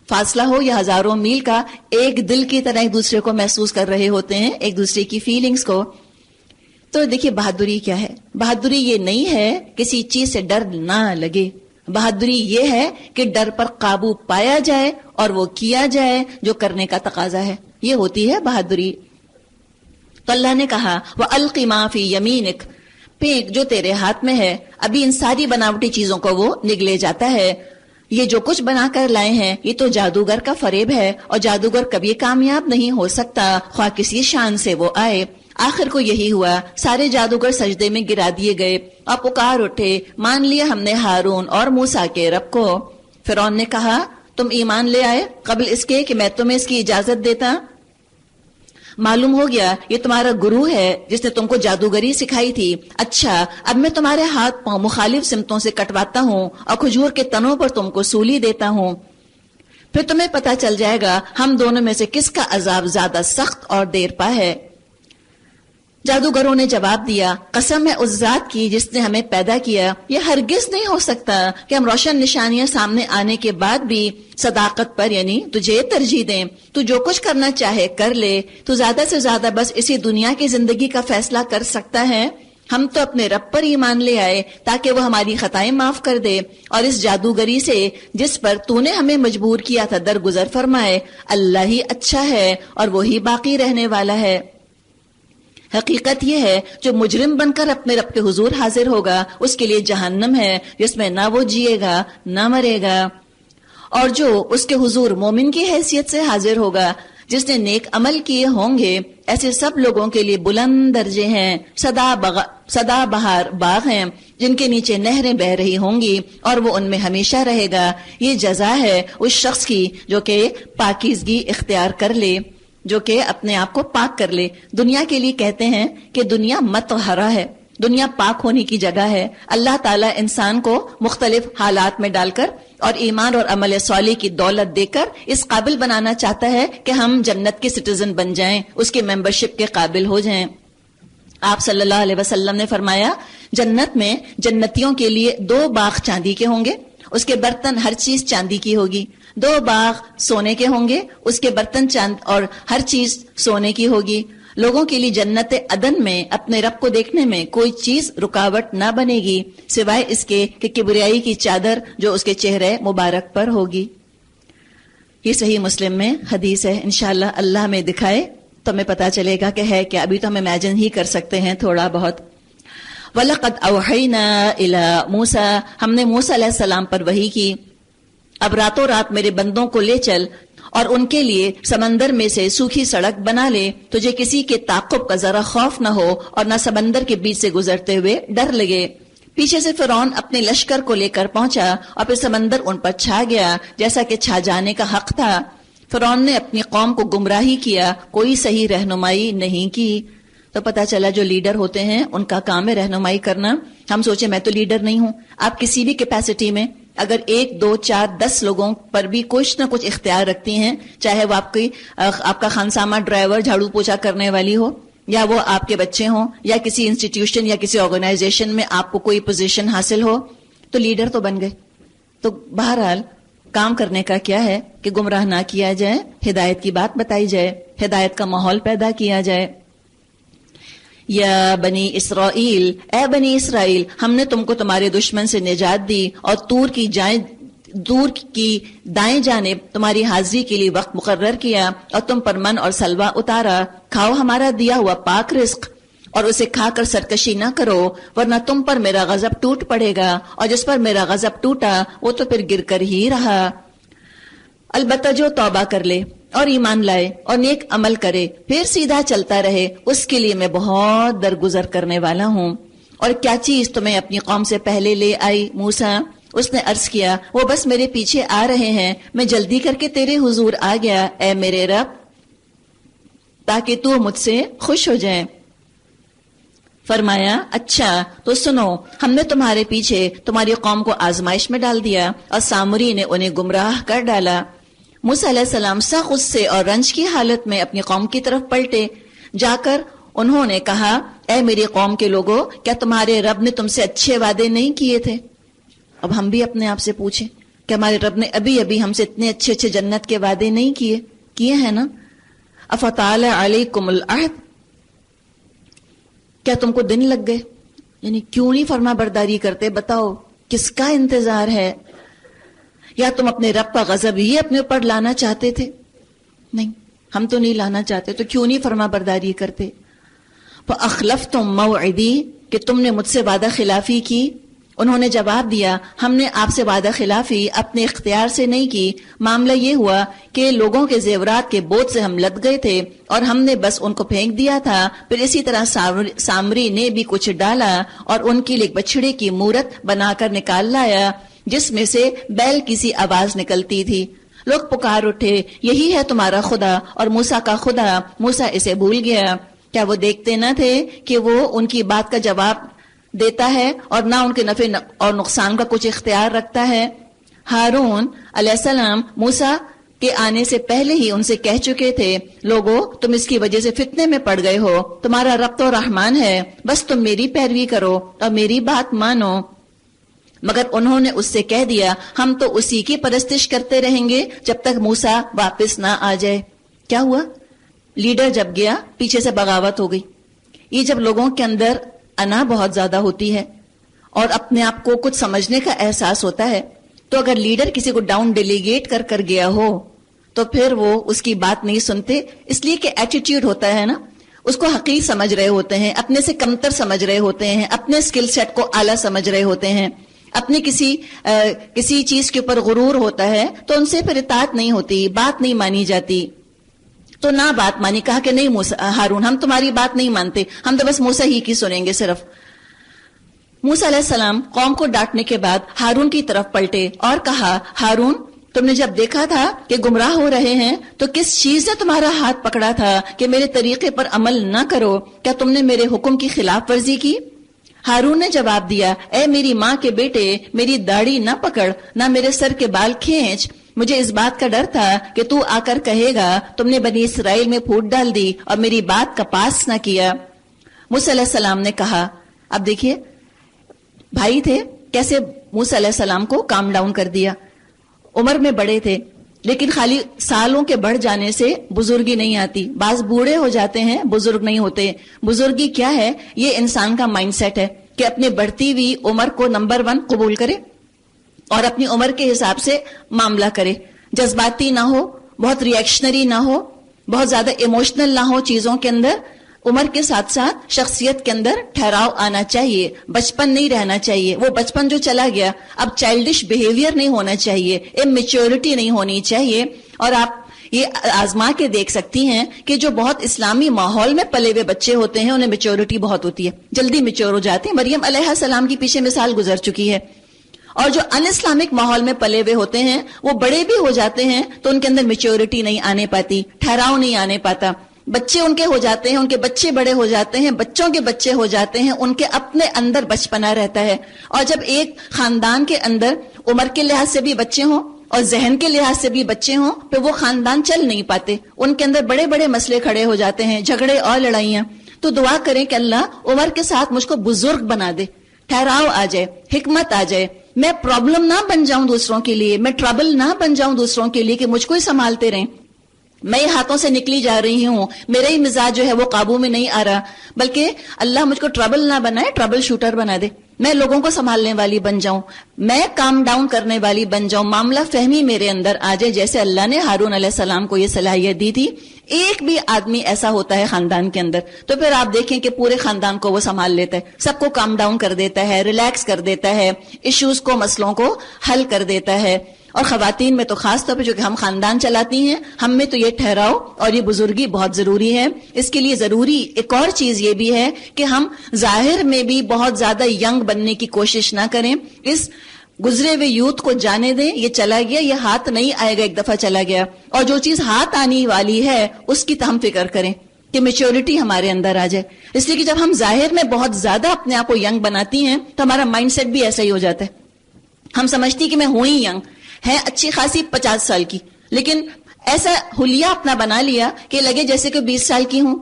فاصلہ ہو یا ہزاروں میل کا، ایک دل کی طرح ایک دوسرے کو محسوس کر رہے ہوتے ہیں، ایک دوسرے کی فیلنگز کو. تو دیکھیے بہادری کیا ہے. بہادری یہ نہیں ہے کسی چیز سے ڈر نہ لگے. بہادری یہ ہے کہ ڈر پر قابو پایا جائے اور وہ کیا جائے جو کرنے کا تقاضا ہے. یہ ہوتی ہے بہادری. تو اللہ نے کہا وَأَلْقِ مَا فِي يَمِينِكَ، پھینک جو تیرے ہاتھ میں ہے. ابھی ان ساری بناوٹی چیزوں کو وہ نگلے جاتا ہے. یہ جو کچھ بنا کر لائے ہیں یہ تو جادوگر کا فریب ہے، اور جادوگر کبھی کامیاب نہیں ہو سکتا خواہ کسی شان سے وہ آئے. آخر کو یہی ہوا، سارے جادوگر سجدے میں گرا دیے گئے اور پکار اٹھے، مان لیا ہم نے ہارون اور موسیٰ کے رب کو. فرعون نے کہا تم ایمان لے آئے قبل اس کے کہ میں تمہیں اس کی اجازت دیتا؟ معلوم ہو گیا یہ تمہارا گرو ہے جس نے تم کو جادوگری سکھائی تھی. اچھا اب میں تمہارے ہاتھ پاؤں مخالف سمتوں سے کٹواتا ہوں اور کھجور کے تنوں پر تم کو سولی دیتا ہوں، پھر تمہیں پتا چل جائے گا ہم دونوں میں سے کس کا عذاب زیادہ سخت اور دیر پا ہے. جادوگروں نے جواب دیا قسم ہے اس ذات کی جس نے ہمیں پیدا کیا، یہ ہرگز نہیں ہو سکتا کہ ہم روشن نشانیاں سامنے آنے کے بعد بھی صداقت پر یعنی تجھے ترجیح دیں. تو جو کچھ کرنا چاہے کر لے، تو زیادہ سے زیادہ بس اسی دنیا کی زندگی کا فیصلہ کر سکتا ہے. ہم تو اپنے رب پر ایمان لے آئے تاکہ وہ ہماری خطائیں معاف کر دے اور اس جادوگری سے جس پر تو نے ہمیں مجبور کیا تھا درگزر فرمائے. اللہ ہی اچھا ہے اور وہی باقی رہنے والا ہے. حقیقت یہ ہے جو مجرم بن کر اپنے رب کے حضور حاضر ہوگا اس کے لیے جہنم ہے جس میں نہ وہ جیے گا نہ مرے گا، اور جو اس کے حضور مومن کی حیثیت سے حاضر ہوگا جس نے نیک عمل کیے ہوں گے، ایسے سب لوگوں کے لیے بلند درجے ہیں، سدا بہار باغ ہیں جن کے نیچے نہریں بہ رہی ہوں گی اور وہ ان میں ہمیشہ رہے گا۔ یہ جزا ہے اس شخص کی جو کہ پاکیزگی اختیار کر لے، جو کہ اپنے آپ کو پاک کر لے۔ دنیا کے لیے کہتے ہیں کہ دنیا مطہرہ ہے، دنیا پاک ہونے کی جگہ ہے۔ اللہ تعالیٰ انسان کو مختلف حالات میں ڈال کر اور ایمان اور عمل صالح کی دولت دے کر اس قابل بنانا چاہتا ہے کہ ہم جنت کے سٹیزن بن جائیں، اس کے ممبرشپ کے قابل ہو جائیں۔ آپ صلی اللہ علیہ وسلم نے فرمایا جنت میں جنتیوں کے لیے 2 باغ چاندی کے ہوں گے، اس کے برتن ہر چیز چاندی کی ہوگی، 2 باغ سونے کے ہوں گے، اس کے برتن چاند اور ہر چیز سونے کی ہوگی۔ لوگوں کے لیے جنت عدن میں اپنے رب کو دیکھنے میں کوئی چیز رکاوٹ نہ بنے گی سوائے اس کے کہ کبریائی کی چادر جو اس کے چہرے مبارک پر ہوگی۔ یہ صحیح مسلم میں حدیث ہے، انشاءاللہ اللہ میں دکھائے تو ہمیں پتا چلے گا کہ ہے کہ ابھی تو ہم امیجن ہی کر سکتے ہیں تھوڑا بہت۔ وَلَقَدْ أَوْحَيْنَا إِلَى مُوسَى، ہم نے موسیٰ علیہ السلام پر وحی کی، اب راتوں رات میرے بندوں کو لے چل اور ان کے لیے سمندر میں سے سوکھی سڑک بنا لے، تجھے کسی کے تعقب کا ذرا خوف نہ ہو اور نہ سمندر کے بیچ سے گزرتے ہوئے ڈر لگے۔ پیچھے سے فرعون اپنے لشکر کو لے کر پہنچا اور پھر سمندر ان پر چھا گیا جیسا کہ چھا جانے کا حق تھا۔ فرعون نے اپنی قوم کو گمراہی کیا، کوئی صحیح رہنمائی نہیں کی۔ تو پتا چلا جو لیڈر ہوتے ہیں ان کا کام ہے رہنمائی کرنا۔ ہم سوچیں میں تو لیڈر نہیں ہوں، آپ کسی بھی کیپیسٹی میں اگر 1 2 4 10 لوگوں پر بھی کچھ نہ کچھ اختیار رکھتی ہیں، چاہے وہ آپ کا خانسامہ ڈرائیور جھاڑو پوچھا کرنے والی ہو، یا وہ آپ کے بچے ہوں، یا کسی انسٹیٹیوشن یا کسی آرگنائزیشن میں آپ کو کوئی پوزیشن حاصل ہو، تو لیڈر تو بن گئے۔ تو بہرحال کام کرنے کا کیا ہے کہ گمراہ نہ کیا جائے، ہدایت کی بات بتائی جائے، ہدایت کا ماحول پیدا کیا جائے۔ یا بنی اسرائیل، اے بنی اسرائیل، ہم نے تم کو تمہارے دشمن سے نجات دی اور دور کی دائیں جانب تمہاری حاضری کے لیے وقت مقرر کیا اور تم پر من اور سلوہ اتارا، کھاؤ ہمارا دیا ہوا پاک رزق اور اسے کھا کر سرکشی نہ کرو ورنہ تم پر میرا غضب ٹوٹ پڑے گا، اور جس پر میرا غضب ٹوٹا وہ تو پھر گر کر ہی رہا۔ البتہ جو توبہ کر لے اور ایمان لائے اور نیک عمل کرے پھر سیدھا چلتا رہے، اس کے لیے میں بہت درگزر کرنے والا ہوں۔ اور کیا چیز تمہیں اپنی قوم سے پہلے لے آئی موسیٰ؟ اس نے عرض کیا وہ بس میرے پیچھے آ رہے ہیں، میں جلدی کر کے تیرے حضور آ گیا اے میرے رب، تاکہ تو مجھ سے خوش ہو جائے۔ فرمایا اچھا تو سنو، ہم نے تمہارے پیچھے تمہاری قوم کو آزمائش میں ڈال دیا اور سامری نے انہیں گمراہ کر ڈالا۔ موسیٰ علیہ السلام سخت غصے اور رنج کی حالت میں اپنی قوم کی طرف پلٹے، جا کر انہوں نے کہا اے میری قوم کے لوگوں، کیا تمہارے رب نے تم سے اچھے وعدے نہیں کیے تھے؟ اب ہم بھی اپنے آپ سے پوچھیں کہ ہمارے رب نے ابھی ہم سے اتنے اچھے اچھے جنت کے وعدے نہیں کیے ہیں نا؟ افطال علیکم العہد، کیا تم کو دن لگ گئے؟ یعنی کیوں نہیں فرما برداری کرتے؟ بتاؤ کس کا انتظار ہے؟ یا تم اپنے رب کا غضب ہی اپنے اوپر لانا چاہتے تھے؟ نہیں، ہم تو نہیں لانا چاہتے، تو کیوں نہیں فرما برداری کرتے؟ فَأَخْلَفْتُمْ مَوْعِدِي، کہ تم نے مجھ سے وعدہ خلافی کی۔ انہوں نے جواب دیا ہم نے آپ سے وعدہ خلافی اپنے اختیار سے نہیں کی، معاملہ یہ ہوا کہ لوگوں کے زیورات کے بوجھ سے ہم لد گئے تھے اور ہم نے بس ان کو پھینک دیا تھا۔ پھر اسی طرح سامری نے بھی کچھ ڈالا اور ان کے لیے بچڑے کی مورت بنا کر نکال لایا جس میں سے بیل کی سی آواز نکلتی تھی۔ لوگ پکار اٹھے یہی ہے تمہارا خدا اور موسیٰ کا خدا۔ موسیٰ اسے بھول گیا، کیا وہ دیکھتے نہ تھے کہ وہ ان کی بات کا جواب دیتا ہے اور نہ ان کے نفع اور نقصان کا کچھ اختیار رکھتا ہے؟ ہارون علیہ السلام موسیٰ کے آنے سے پہلے ہی ان سے کہہ چکے تھے لوگو تم اس کی وجہ سے فتنے میں پڑ گئے ہو، تمہارا رب تو رحمان ہے، بس تم میری پیروی کرو اور میری بات مانو۔ مگر انہوں نے اس سے کہہ دیا ہم تو اسی کی پرستش کرتے رہیں گے جب تک موسیٰ واپس نہ آ جائے۔ کیا ہوا؟ لیڈر جب گیا پیچھے سے بغاوت ہو گئی۔ یہ جب لوگوں کے اندر انا بہت زیادہ ہوتی ہے اور اپنے آپ کو کچھ سمجھنے کا احساس ہوتا ہے، تو اگر لیڈر کسی کو ڈاؤن ڈیلیگیٹ کر گیا ہو تو پھر وہ اس کی بات نہیں سنتے، اس لیے کہ ایٹیٹیوڈ ہوتا ہے نا، اس کو حقیر سمجھ رہے ہوتے ہیں، اپنے سے کمتر سمجھ رہے ہوتے ہیں، اپنے سکل سیٹ کو اعلیٰ سمجھ رہے ہوتے ہیں، اپنے کسی چیز کے اوپر غرور ہوتا ہے، تو ان سے پھر اطاعت نہیں ہوتی، بات نہیں مانی جاتی. تو نہ بات مانی، کہا کہ نہیں ہارون، ہم تمہاری بات نہیں مانتے، ہم تو بس موسیٰ ہی کی سنیں گے صرف. موسیٰ علیہ السلام قوم کو ڈانٹنے کے بعد ہارون کی طرف پلٹے اور کہا، ہارون تم نے جب دیکھا تھا کہ گمراہ ہو رہے ہیں تو کس چیز نے تمہارا ہاتھ پکڑا تھا کہ میرے طریقے پر عمل نہ کرو؟ کیا تم نے میرے حکم کی خلاف ورزی کی؟ ہارون نے جواب دیا، اے میری ماں کے بیٹے، میری داڑھی نہ پکڑ، نہ میرے سر کے بال کھینچ. مجھے اس بات کا ڈر تھا کہ تو آ کر کہے گا تم نے بنی اسرائیل میں پھوٹ ڈال دی اور میری بات کا پاس نہ کیا. موسیٰ علیہ السلام نے کہا، اب دیکھیے بھائی تھے، کیسے موسیٰ علیہ السلام کو کام ڈاؤن کر دیا. عمر میں بڑے تھے، لیکن خالی سالوں کے بڑھ جانے سے بزرگی نہیں آتی. بعض بوڑھے ہو جاتے ہیں، بزرگ نہیں ہوتے. بزرگی کیا ہے؟ یہ انسان کا مائنڈ سیٹ ہے کہ اپنے بڑھتی ہوئی عمر کو نمبر 1 قبول کرے اور اپنی عمر کے حساب سے معاملہ کرے. جذباتی نہ ہو، بہت ری ایکشنری نہ ہو، بہت زیادہ ایموشنل نہ ہو چیزوں کے اندر. عمر کے ساتھ ساتھ شخصیت کے اندر ٹھہراؤ آنا چاہیے، بچپن نہیں رہنا چاہیے. وہ بچپن جو چلا گیا، اب چائلڈش بیہیویئر نہیں ہونا چاہیے، امیچورٹی نہیں ہونی چاہیے. اور آپ یہ آزما کے دیکھ سکتی ہیں کہ جو بہت اسلامی ماحول میں پلے ہوئے بچے ہوتے ہیں انہیں میچورٹی بہت ہوتی ہے، جلدی میچور ہو جاتے ہیں. مریم علیہ السلام کی پیچھے مثال گزر چکی ہے. اور جو ان اسلامک ماحول میں پلے ہوئے ہوتے ہیں وہ بڑے بھی ہو جاتے ہیں تو ان کے اندر میچورٹی نہیں آنے پاتی، ٹھہراؤ نہیں آنے پاتا. بچے ان کے ہو جاتے ہیں، ان کے بچے بڑے ہو جاتے ہیں، بچوں کے بچے ہو جاتے ہیں، ان کے اپنے اندر بچپنا رہتا ہے. اور جب ایک خاندان کے اندر عمر کے لحاظ سے بھی بچے ہوں اور ذہن کے لحاظ سے بھی بچے ہوں پھر وہ خاندان چل نہیں پاتے. ان کے اندر بڑے بڑے مسئلے کھڑے ہو جاتے ہیں، جھگڑے اور لڑائیاں. تو دعا کریں کہ اللہ عمر کے ساتھ مجھ کو بزرگ بنا دے، ٹھہراؤ آ جائے، حکمت آ جائے. میں پرابلم نہ بن جاؤں دوسروں کے لیے، میں ٹربل نہ بن جاؤں دوسروں کے لیے کہ مجھ کو ہی سنبھالتے رہیں. میں ہی ہاتھوں سے نکلی جا رہی ہوں، میرا ہی مزاج جو ہے وہ قابو میں نہیں آ رہا، بلکہ اللہ مجھ کو ٹربل نہ بنائے، ٹربل شوٹر بنا دے. میں لوگوں کو سنبھالنے والی بن جاؤں، میں کام ڈاؤن کرنے والی بن جاؤں، معاملہ فہمی میرے اندر آ جائے جیسے اللہ نے ہارون علیہ السلام کو یہ صلاحیت دی تھی. ایک بھی آدمی ایسا ہوتا ہے خاندان کے اندر تو پھر آپ دیکھیں کہ پورے خاندان کو وہ سنبھال لیتا ہے، سب کو کام ڈاؤن کر دیتا ہے، ریلیکس کر دیتا ہے، ایشوز کو، مسئلوں کو حل کر دیتا ہے. اور خواتین میں تو خاص طور پہ جو کہ ہم خاندان چلاتی ہیں، ہم میں تو یہ ٹھہراؤ اور یہ بزرگی بہت ضروری ہے. اس کے لیے ضروری ایک اور چیز یہ بھی ہے کہ ہم ظاہر میں بھی بہت زیادہ ینگ بننے کی کوشش نہ کریں. اس گزرے ہوئے یوتھ کو جانے دیں، یہ چلا گیا، یہ ہاتھ نہیں آئے گا، ایک دفعہ چلا گیا. اور جو چیز ہاتھ آنے والی ہے اس کی تو ہم فکر کریں کہ میچورٹی ہمارے اندر آ جائے. اس لیے کہ جب ہم ظاہر میں بہت زیادہ اپنے آپ کو ینگ بناتی ہیں تو ہمارا مائنڈ سیٹ بھی ایسا ہی ہو جاتا ہے. ہم سمجھتی کہ میں ہوں ہی ینگ، ہے اچھی خاصی 50 سال کی، لیکن ایسا حلیہ اپنا بنا لیا کہ لگے جیسے کہ 20 سال کی ہوں.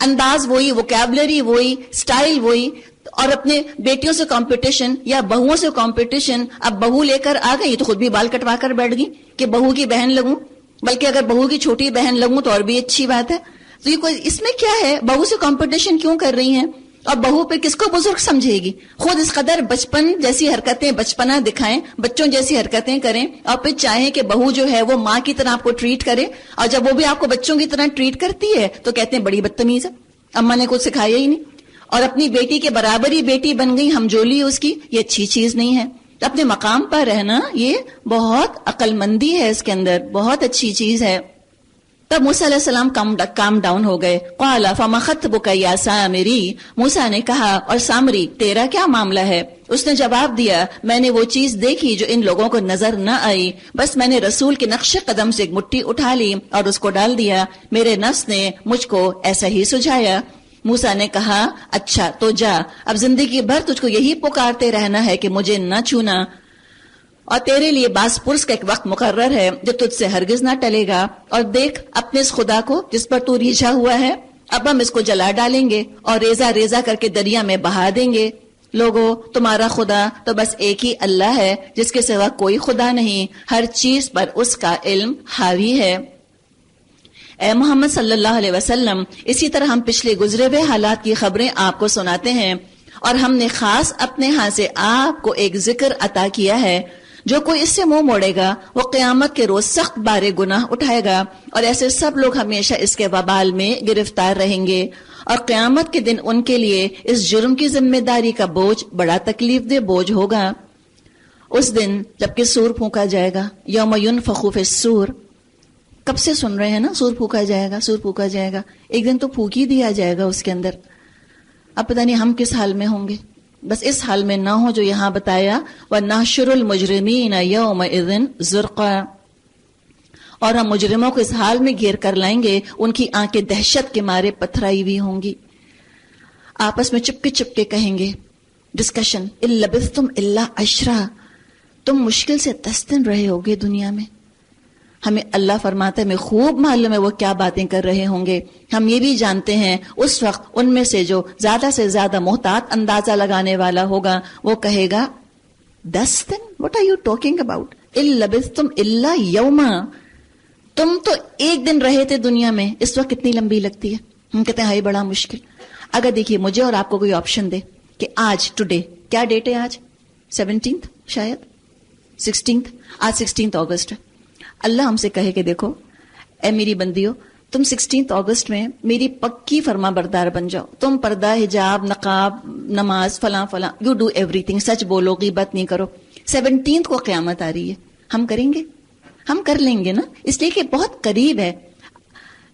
انداز وہی، ووکیبلری وہی، سٹائل وہی. اور اپنے بیٹیوں سے کمپٹیشن یا بہوؤں سے کمپٹیشن. اب بہو لے کر آ گئی تو خود بھی بال کٹوا کر بیٹھ گئی کہ بہو کی بہن لگوں، بلکہ اگر بہو کی چھوٹی بہن لگوں تو اور بھی اچھی بات ہے. تو یہ کوئی اس میں کیا ہے؟ بہو سے کمپٹیشن کیوں کر رہی ہیں؟ اور بہو پہ کس کو بزرگ سمجھے گی؟ خود اس قدر بچپن جیسی حرکتیں، بچپنا دکھائیں، بچوں جیسی حرکتیں کریں، اور پھر چاہیں کہ بہو جو ہے وہ ماں کی طرح آپ کو ٹریٹ کرے. اور جب وہ بھی آپ کو بچوں کی طرح ٹریٹ کرتی ہے تو کہتے ہیں بڑی بدتمیز ہے، اماں نے کچھ سکھایا ہی نہیں. اور اپنی بیٹی کے برابر ہی بیٹی بن گئی، ہمجولی اس کی، یہ اچھی چیز نہیں ہے. اپنے مقام پر رہنا یہ بہت عقل مندی ہے، اس کے اندر بہت اچھی چیز ہے. تب موسیٰ علیہ السلام کام ڈاؤن ہو گئے. قال فما خطبک یا سامری، موسیٰ نے کہا اور سامری تیرا کیا معاملہ ہے؟ اس نے جواب دیا، میں نے وہ چیز دیکھی جو ان لوگوں کو نظر نہ آئی، بس میں نے رسول کے نقش قدم سے ایک مٹھی اٹھا لی اور اس کو ڈال دیا، میرے نفس نے مجھ کو ایسا ہی سجھایا. موسیٰ نے کہا اچھا تو جا، اب زندگی بھر تجھ کو یہی پکارتے رہنا ہے کہ مجھے نہ چھونا، اور تیرے لیے باس پرس کا ایک وقت مقرر ہے جو تجھ سے ہرگز نہ ٹلے گا. اور دیکھ اپنے اس خدا کو جس پر تو ریجھا ہوا ہے، اب ہم اس کو جلا ڈالیں گے اور ریزہ ریزہ کر کے دریا میں بہا دیں گے. لوگو تمہارا خدا تو بس ایک ہی اللہ ہے جس کے سوا کوئی خدا نہیں، ہر چیز پر اس کا علم حاوی ہے. اے محمد صلی اللہ علیہ وسلم، اسی طرح ہم پچھلے گزرے ہوئے حالات کی خبریں آپ کو سناتے ہیں، اور ہم نے خاص اپنے ہاں سے آپ کو ایک ذکر عطا کیا ہے جو کوئی اس سے منہ موڑے گا وہ قیامت کے روز سخت بارے گناہ اٹھائے گا، اور ایسے سب لوگ ہمیشہ اس کے وبال میں گرفتار رہیں گے، اور قیامت کے دن ان کے لیے اس جرم کی ذمہ داری کا بوجھ بڑا تکلیف دہ بوجھ ہوگا۔ اس دن جبکہ سور پھونکا جائے گا، یوم ینفخ فی الصور، کب سے سن رہے ہیں نا، سور پھونکا جائے گا، سور پھونکا جائے گا، ایک دن تو پھونک ہی دیا جائے گا اس کے اندر۔ اب پتہ نہیں ہم کس حال میں ہوں گے، بس اس حال میں نہ ہو جو یہاں بتایا، وَنَحْشُرُ الْمُجْرِمِينَ يَوْمَئِذٍ زُرْقًا، اور ہم مجرموں کو اس حال میں گھیر کر لائیں گے، ان کی آنکھیں دہشت کے مارے پتھرائی ہوئی ہوں گی۔ آپس میں چپ کے کہیں گے، ڈسکشن، إِن لَبِثْتُمْ إِلَّا عَشْرًا، تم مشکل سے 10 دن رہے ہوگے دنیا میں۔ ہمیں اللہ فرماتا ہے ہمیں خوب معلوم ہے وہ کیا باتیں کر رہے ہوں گے، ہم یہ بھی جانتے ہیں اس وقت ان میں سے جو زیادہ سے زیادہ محتاط اندازہ لگانے والا ہوگا وہ کہے گا 10 دن، what are you talking about، إِن لَبِثْتُمْ إِلَّا يَوْمًا، تم تو ایک دن رہے تھے دنیا میں، اس وقت کتنی لمبی لگتی ہے۔ ہم کہتے ہیں ہائی بڑا مشکل۔ اگر دیکھیے مجھے اور آپ کو کوئی آپشن دے کہ آج ٹوڈے کیا ڈیٹ ہے، آج 17 شاید 16، آج 16 اگست ہے، اللہ ہم سے کہے کہ دیکھو اے میری بندیو، تم 16 اگست میں میری پکی فرما بردار بن جاؤ، تم پردہ، حجاب، نقاب، نماز، فلاں فلاں، یو ڈو ایوری تھنگ، سچ بولو، غیبت نہیں کرو۔ 17 کو قیامت آ رہی ہے، ہم کریں گے، ہم کر لیں گے نا، اس لیے کہ بہت قریب ہے،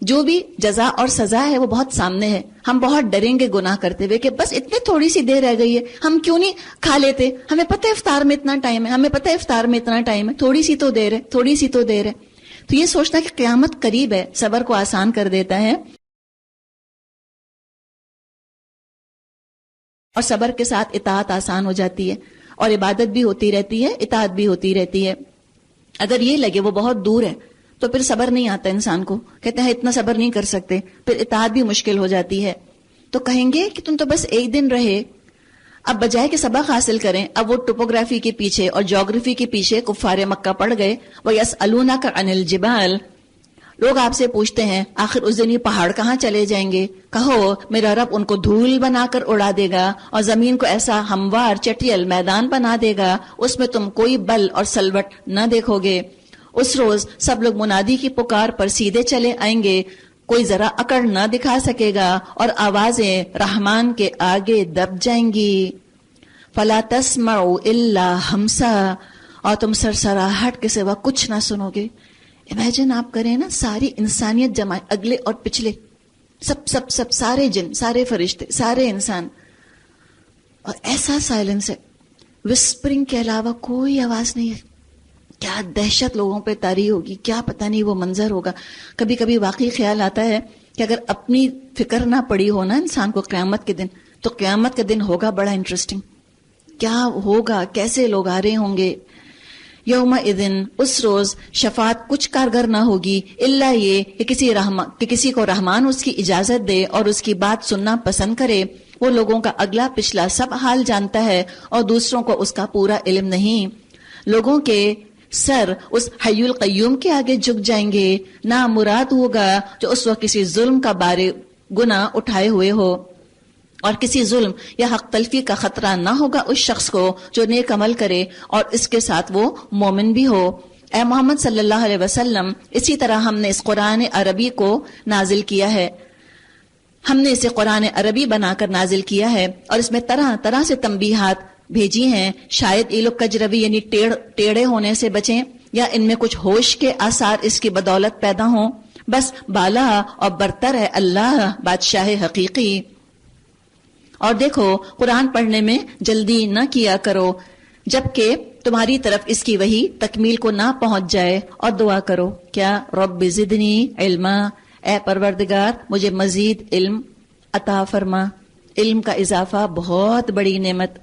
جو بھی جزا اور سزا ہے وہ بہت سامنے ہے۔ ہم بہت ڈریں گے گناہ کرتے ہوئے کہ بس اتنی تھوڑی سی دیر رہ گئی ہے، ہم کیوں نہیں کھا لیتے، ہمیں پتہ ہے افطار میں اتنا ٹائم ہے، ہمیں پتہ ہے افطار میں اتنا ٹائم ہے، تھوڑی سی تو دیر ہے، تھوڑی سی تو دیر ہے۔ تو یہ سوچنا کہ قیامت قریب ہے صبر کو آسان کر دیتا ہے، اور صبر کے ساتھ اطاعت آسان ہو جاتی ہے، اور عبادت بھی ہوتی رہتی ہے، اطاعت بھی ہوتی رہتی ہے۔ اگر یہ لگے وہ بہت دور ہے تو پھر صبر نہیں آتا انسان کو، کہتے ہیں اتنا صبر نہیں کر سکتے، پھر اطاعت بھی مشکل ہو جاتی ہے۔ تو کہیں گے کہ تم تو بس ایک دن رہے، اب بجائے کہ سبق حاصل کریں اب وہ ٹوپوگرافی کے پیچھے اور جیوگرافی کے پیچھے کفار مکہ پڑ گئے۔ وَيَسْأَلُونَكَ عَنِ الْجِبَالِ، لوگ آپ سے پوچھتے ہیں آخر اس دن یہ پہاڑ کہاں چلے جائیں گے، کہو میرا رب ان کو دھول بنا کر اڑا دے گا اور زمین کو ایسا ہموار چٹیل میدان بنا دے گا، اس میں تم کوئی بل اور سلوٹ نہ دیکھو گے۔ اس روز سب لوگ منادی کی پکار پر سیدھے چلے آئیں گے، کوئی ذرا اکڑ نہ دکھا سکے گا، اور آوازیں رحمان کے آگے دب جائیں گی۔ فَلَا تَسْمَعُ إِلَّا ہمسا، اور تم سرسراہٹ کے سوا کچھ نہ سنو گے۔ امیجن آپ کریں نا، ساری انسانیت جمع، اگلے اور پچھلے، سب سارے جن، سارے فرشتے، سارے انسان، اور ایسا سائلنس ہے، وسپرنگ کے علاوہ کوئی آواز نہیں ہے۔ کیا دہشت لوگوں پہ طاری ہوگی، کیا پتہ نہیں وہ منظر ہوگا۔ کبھی کبھی واقعی خیال آتا ہے کہ اگر اپنی فکر نہ پڑی ہو نا انسان کو قیامت کے دن، تو قیامت کا دن ہوگا بڑا انٹرسٹنگ۔ کیا ہوگا، کیسے لوگ آ رہے ہوں گے۔ یومئذ، اس روز شفاعت کچھ کارگر نہ ہوگی الا یہ کہ کسی کو رحمان اس کی اجازت دے اور اس کی بات سننا پسند کرے۔ وہ لوگوں کا اگلا پچھلا سب حال جانتا ہے اور دوسروں کو اس کا پورا علم نہیں۔ لوگوں کے سر اس حی القیوم کے آگے جھک جائیں گے، نہ مراد ہوگا جو اس وقت کسی ظلم کا بارے گناہ اٹھائے ہوئے ہو، اور کسی ظلم یا حق تلفی کا خطرہ نہ ہوگا اس شخص کو جو نیک عمل کرے اور اس کے ساتھ وہ مومن بھی ہو۔ اے محمد صلی اللہ علیہ وسلم، اسی طرح ہم نے اس قرآن عربی کو نازل کیا ہے، ہم نے اسے قرآن عربی بنا کر نازل کیا ہے، اور اس میں طرح طرح سے تنبیہات بھیجی ہیں، شاید یہ لوگ کجروی یعنی ٹیڑھے ہونے سے بچیں، یا ان میں کچھ ہوش کے آثار اس کی بدولت پیدا ہوں۔ بس بالا اور برتر ہے اللہ بادشاہ حقیقی۔ اور دیکھو قرآن پڑھنے میں جلدی نہ کیا کرو جبکہ تمہاری طرف اس کی وحی تکمیل کو نہ پہنچ جائے، اور دعا کرو کیا رب زدنی علما، اے پروردگار مجھے مزید علم عطا فرما۔ علم کا اضافہ بہت بڑی نعمت۔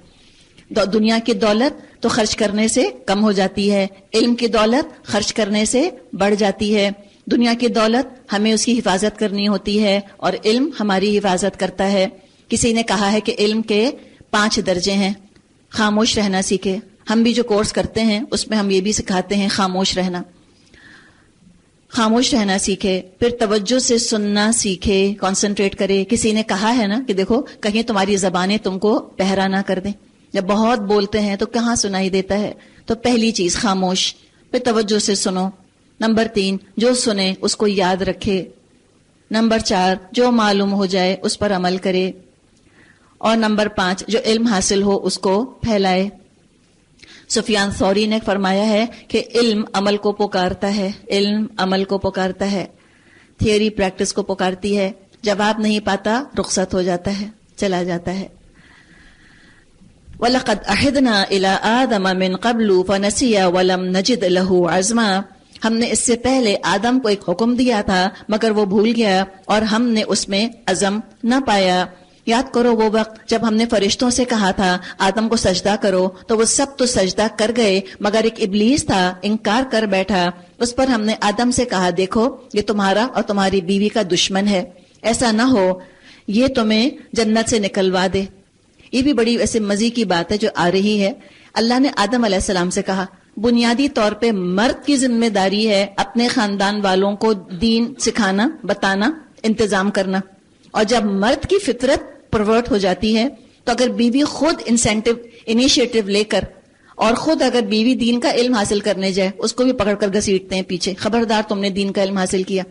دنیا کی دولت تو خرچ کرنے سے کم ہو جاتی ہے، علم کی دولت خرچ کرنے سے بڑھ جاتی ہے۔ دنیا کی دولت ہمیں اس کی حفاظت کرنی ہوتی ہے اور علم ہماری حفاظت کرتا ہے۔ کسی نے کہا ہے کہ علم کے 5 درجے ہیں۔ خاموش رہنا سیکھے، ہم بھی جو کورس کرتے ہیں اس میں ہم یہ بھی سکھاتے ہیں خاموش رہنا، خاموش رہنا سیکھے، پھر توجہ سے سننا سیکھے، کنسنٹریٹ کرے۔ کسی نے کہا ہے نا کہ دیکھو کہیں تمہاری زبانیں تم کو بہرا نہ کر دیں، جب بہت بولتے ہیں تو کہاں سنائی دیتا ہے؟ تو پہلی چیز خاموش، پھر توجہ سے سنو. نمبر 3 جو سنے اس کو یاد رکھے. نمبر 4 جو معلوم ہو جائے اس پر عمل کرے. اور نمبر 5 جو علم حاصل ہو اس کو پھیلائے. سفیان ثوری نے فرمایا ہے کہ علم عمل کو پکارتا ہے، علم عمل کو پکارتا ہے، تھیوری پریکٹس کو پکارتی ہے. جواب نہیں پاتا رخصت ہو جاتا ہے، چلا جاتا ہے. وَلَقَدْ أَحِدْنَا إِلَىٰ آدَمَ مِنْ قَبْلُ فَنَسِيَ وَلَمْ نَجِدْ لَهُ عَزْمًا. ہم نے اس سے پہلے آدم کو ایک حکم دیا تھا مگر وہ بھول گیا اور ہم نے اس میں عزم نہ پایا. یاد کرو وہ وقت جب ہم نے فرشتوں سے کہا تھا آدم کو سجدہ کرو تو وہ سب تو سجدہ کر گئے مگر ایک ابلیس تھا انکار کر بیٹھا. اس پر ہم نے آدم سے کہا دیکھو یہ تمہارا اور تمہاری بیوی کا دشمن ہے، ایسا نہ ہو یہ تمہیں جنت سے نکلوا دے. یہ بھی بڑی ایسے مزے کی بات ہے جو آ رہی ہے. اللہ نے آدم علیہ السلام سے کہا بنیادی طور پہ مرد کی ذمہ داری ہے اپنے خاندان والوں کو دین سکھانا، بتانا، انتظام کرنا. اور جب مرد کی فطرت پرورٹ ہو جاتی ہے تو اگر بیوی خود انیشیٹو لے کر اور خود اگر بیوی دین کا علم حاصل کرنے جائے اس کو بھی پکڑ کر گھسیٹتے ہیں پیچھے، خبردار تم نے دین کا علم حاصل کیا.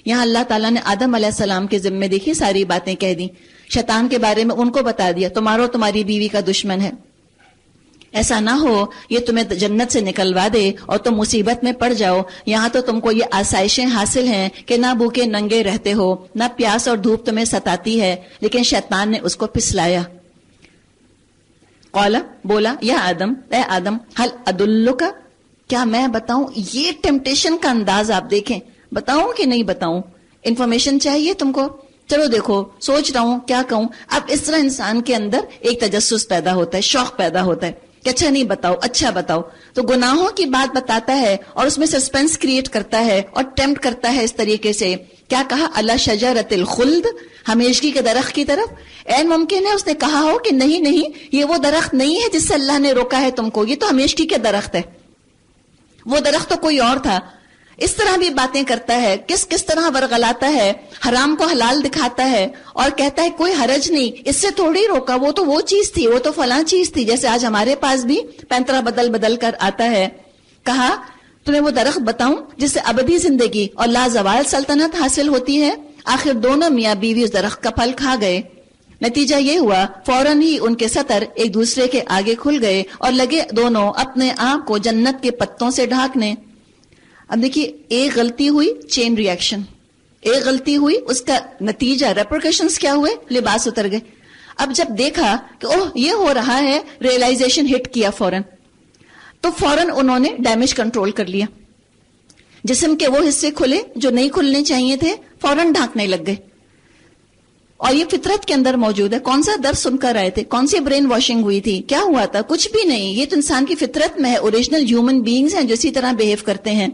یہاں اللہ تعالیٰ نے آدم علیہ السلام کے ذمہ دیکھی ساری باتیں کہہ دی. شیطان کے بارے میں ان کو بتا دیا تمہارا تمہاری بیوی کا دشمن ہے، ایسا نہ ہو یہ تمہیں جنت سے نکلوا دے اور تم مصیبت میں پڑ جاؤ. یہاں تو تم کو یہ آسائشیں حاصل ہیں کہ نہ بھوکے ننگے رہتے ہو، نہ پیاس اور دھوپ تمہیں ستاتی ہے. لیکن شیطان نے اس کو پھسلایا. قال بولا یا آدم، اے آدم، هل ادلک، کیا میں بتاؤں؟ یہ ٹیمپٹیشن کا انداز آپ دیکھیں، بتاؤں کہ نہیں بتاؤں؟ انفارمیشن چاہیے تم کو، چلو دیکھو سوچ رہا ہوں کیا کہوں. اب اس طرح انسان کے اندر ایک تجسس پیدا ہوتا ہے، شوق پیدا ہوتا ہے کہ اچھا نہیں بتاؤ، اچھا بتاؤ. تو گناہوں کی بات بتاتا ہے اور اس میں سسپینس کریٹ کرتا ہے اور ٹیمپٹ کرتا ہے اس طریقے سے. کیا کہا؟ اللہ شجرۃ الخلد، ہمیشگی کے درخت کی طرف. این ممکن ہے اس نے کہا ہو کہ نہیں نہیں یہ وہ درخت نہیں ہے جس سے اللہ نے روکا ہے تم کو، یہ تو ہمیشگی کے درخت ہے، وہ درخت تو کوئی اور تھا. اس طرح بھی باتیں کرتا ہے، کس طرح ورغلاتا ہے، حرام کو حلال دکھاتا ہے اور کہتا ہے کوئی حرج نہیں، اس سے تھوڑی روکا، وہ تو وہ چیز تھی، وہ تو فلاں چیز تھی. جیسے آج ہمارے پاس بھی پینترا بدل کر آتا ہے. کہا تمہیں وہ درخت بتاؤں جس سے ابدی زندگی اور لازوال سلطنت حاصل ہوتی ہے. آخر دونوں میاں بیوی اس درخت کا پھل کھا گئے. نتیجہ یہ ہوا فوراً ہی ان کے سطر ایک دوسرے کے آگے کھل گئے اور لگے دونوں اپنے آپ کو جنت کے پتوں سے ڈھانکنے. اب دیکھیے ایک غلطی ہوئی، چین ری ایکشن، ایک غلطی ہوئی، اس کا نتیجہ ریپرکشنز کیا ہوئے؟ لباس اتر گئے. اب جب دیکھا کہ اوہ یہ ہو رہا ہے، ریئلائزیشن ہٹ کیا فوراً، تو فوراً انہوں نے ڈیمیج کنٹرول کر لیا. جسم کے وہ حصے کھلے جو نہیں کھلنے چاہیے تھے، فوراً ڈھانکنے لگ گئے. اور یہ فطرت کے اندر موجود ہے. کون سا درس سن کر آئے تھے؟ کون سی برین واشنگ ہوئی تھی؟ کیا ہوا تھا؟ کچھ بھی نہیں. یہ تو انسان کی فطرت میں ہے. اوریجنل ہیومن بینگز ہیں جو اسی طرح بہیو کرتے ہیں.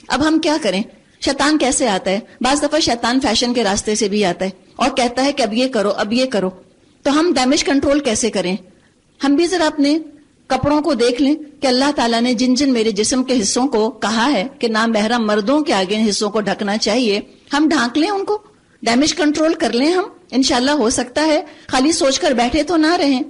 اب ہم کیا کریں؟ شیطان کیسے آتا ہے؟ بعض دفعہ شیطان فیشن کے راستے سے بھی آتا ہے اور کہتا ہے کہ اب یہ کرو، اب یہ کرو. تو ہم ڈیمیج کنٹرول کیسے کریں؟ ہم بھی ذرا اپنے کپڑوں کو دیکھ لیں کہ اللہ تعالیٰ نے جن جن میرے جسم کے حصوں کو کہا ہے کہ نامحرم مردوں کے آگے ان حصوں کو ڈھکنا چاہیے، ہم ڈھانک لیں ان کو، ڈیمیج کنٹرول کر لیں. ہم انشاءاللہ ہو سکتا ہے. خالی سوچ کر بیٹھے تو نہ رہیں.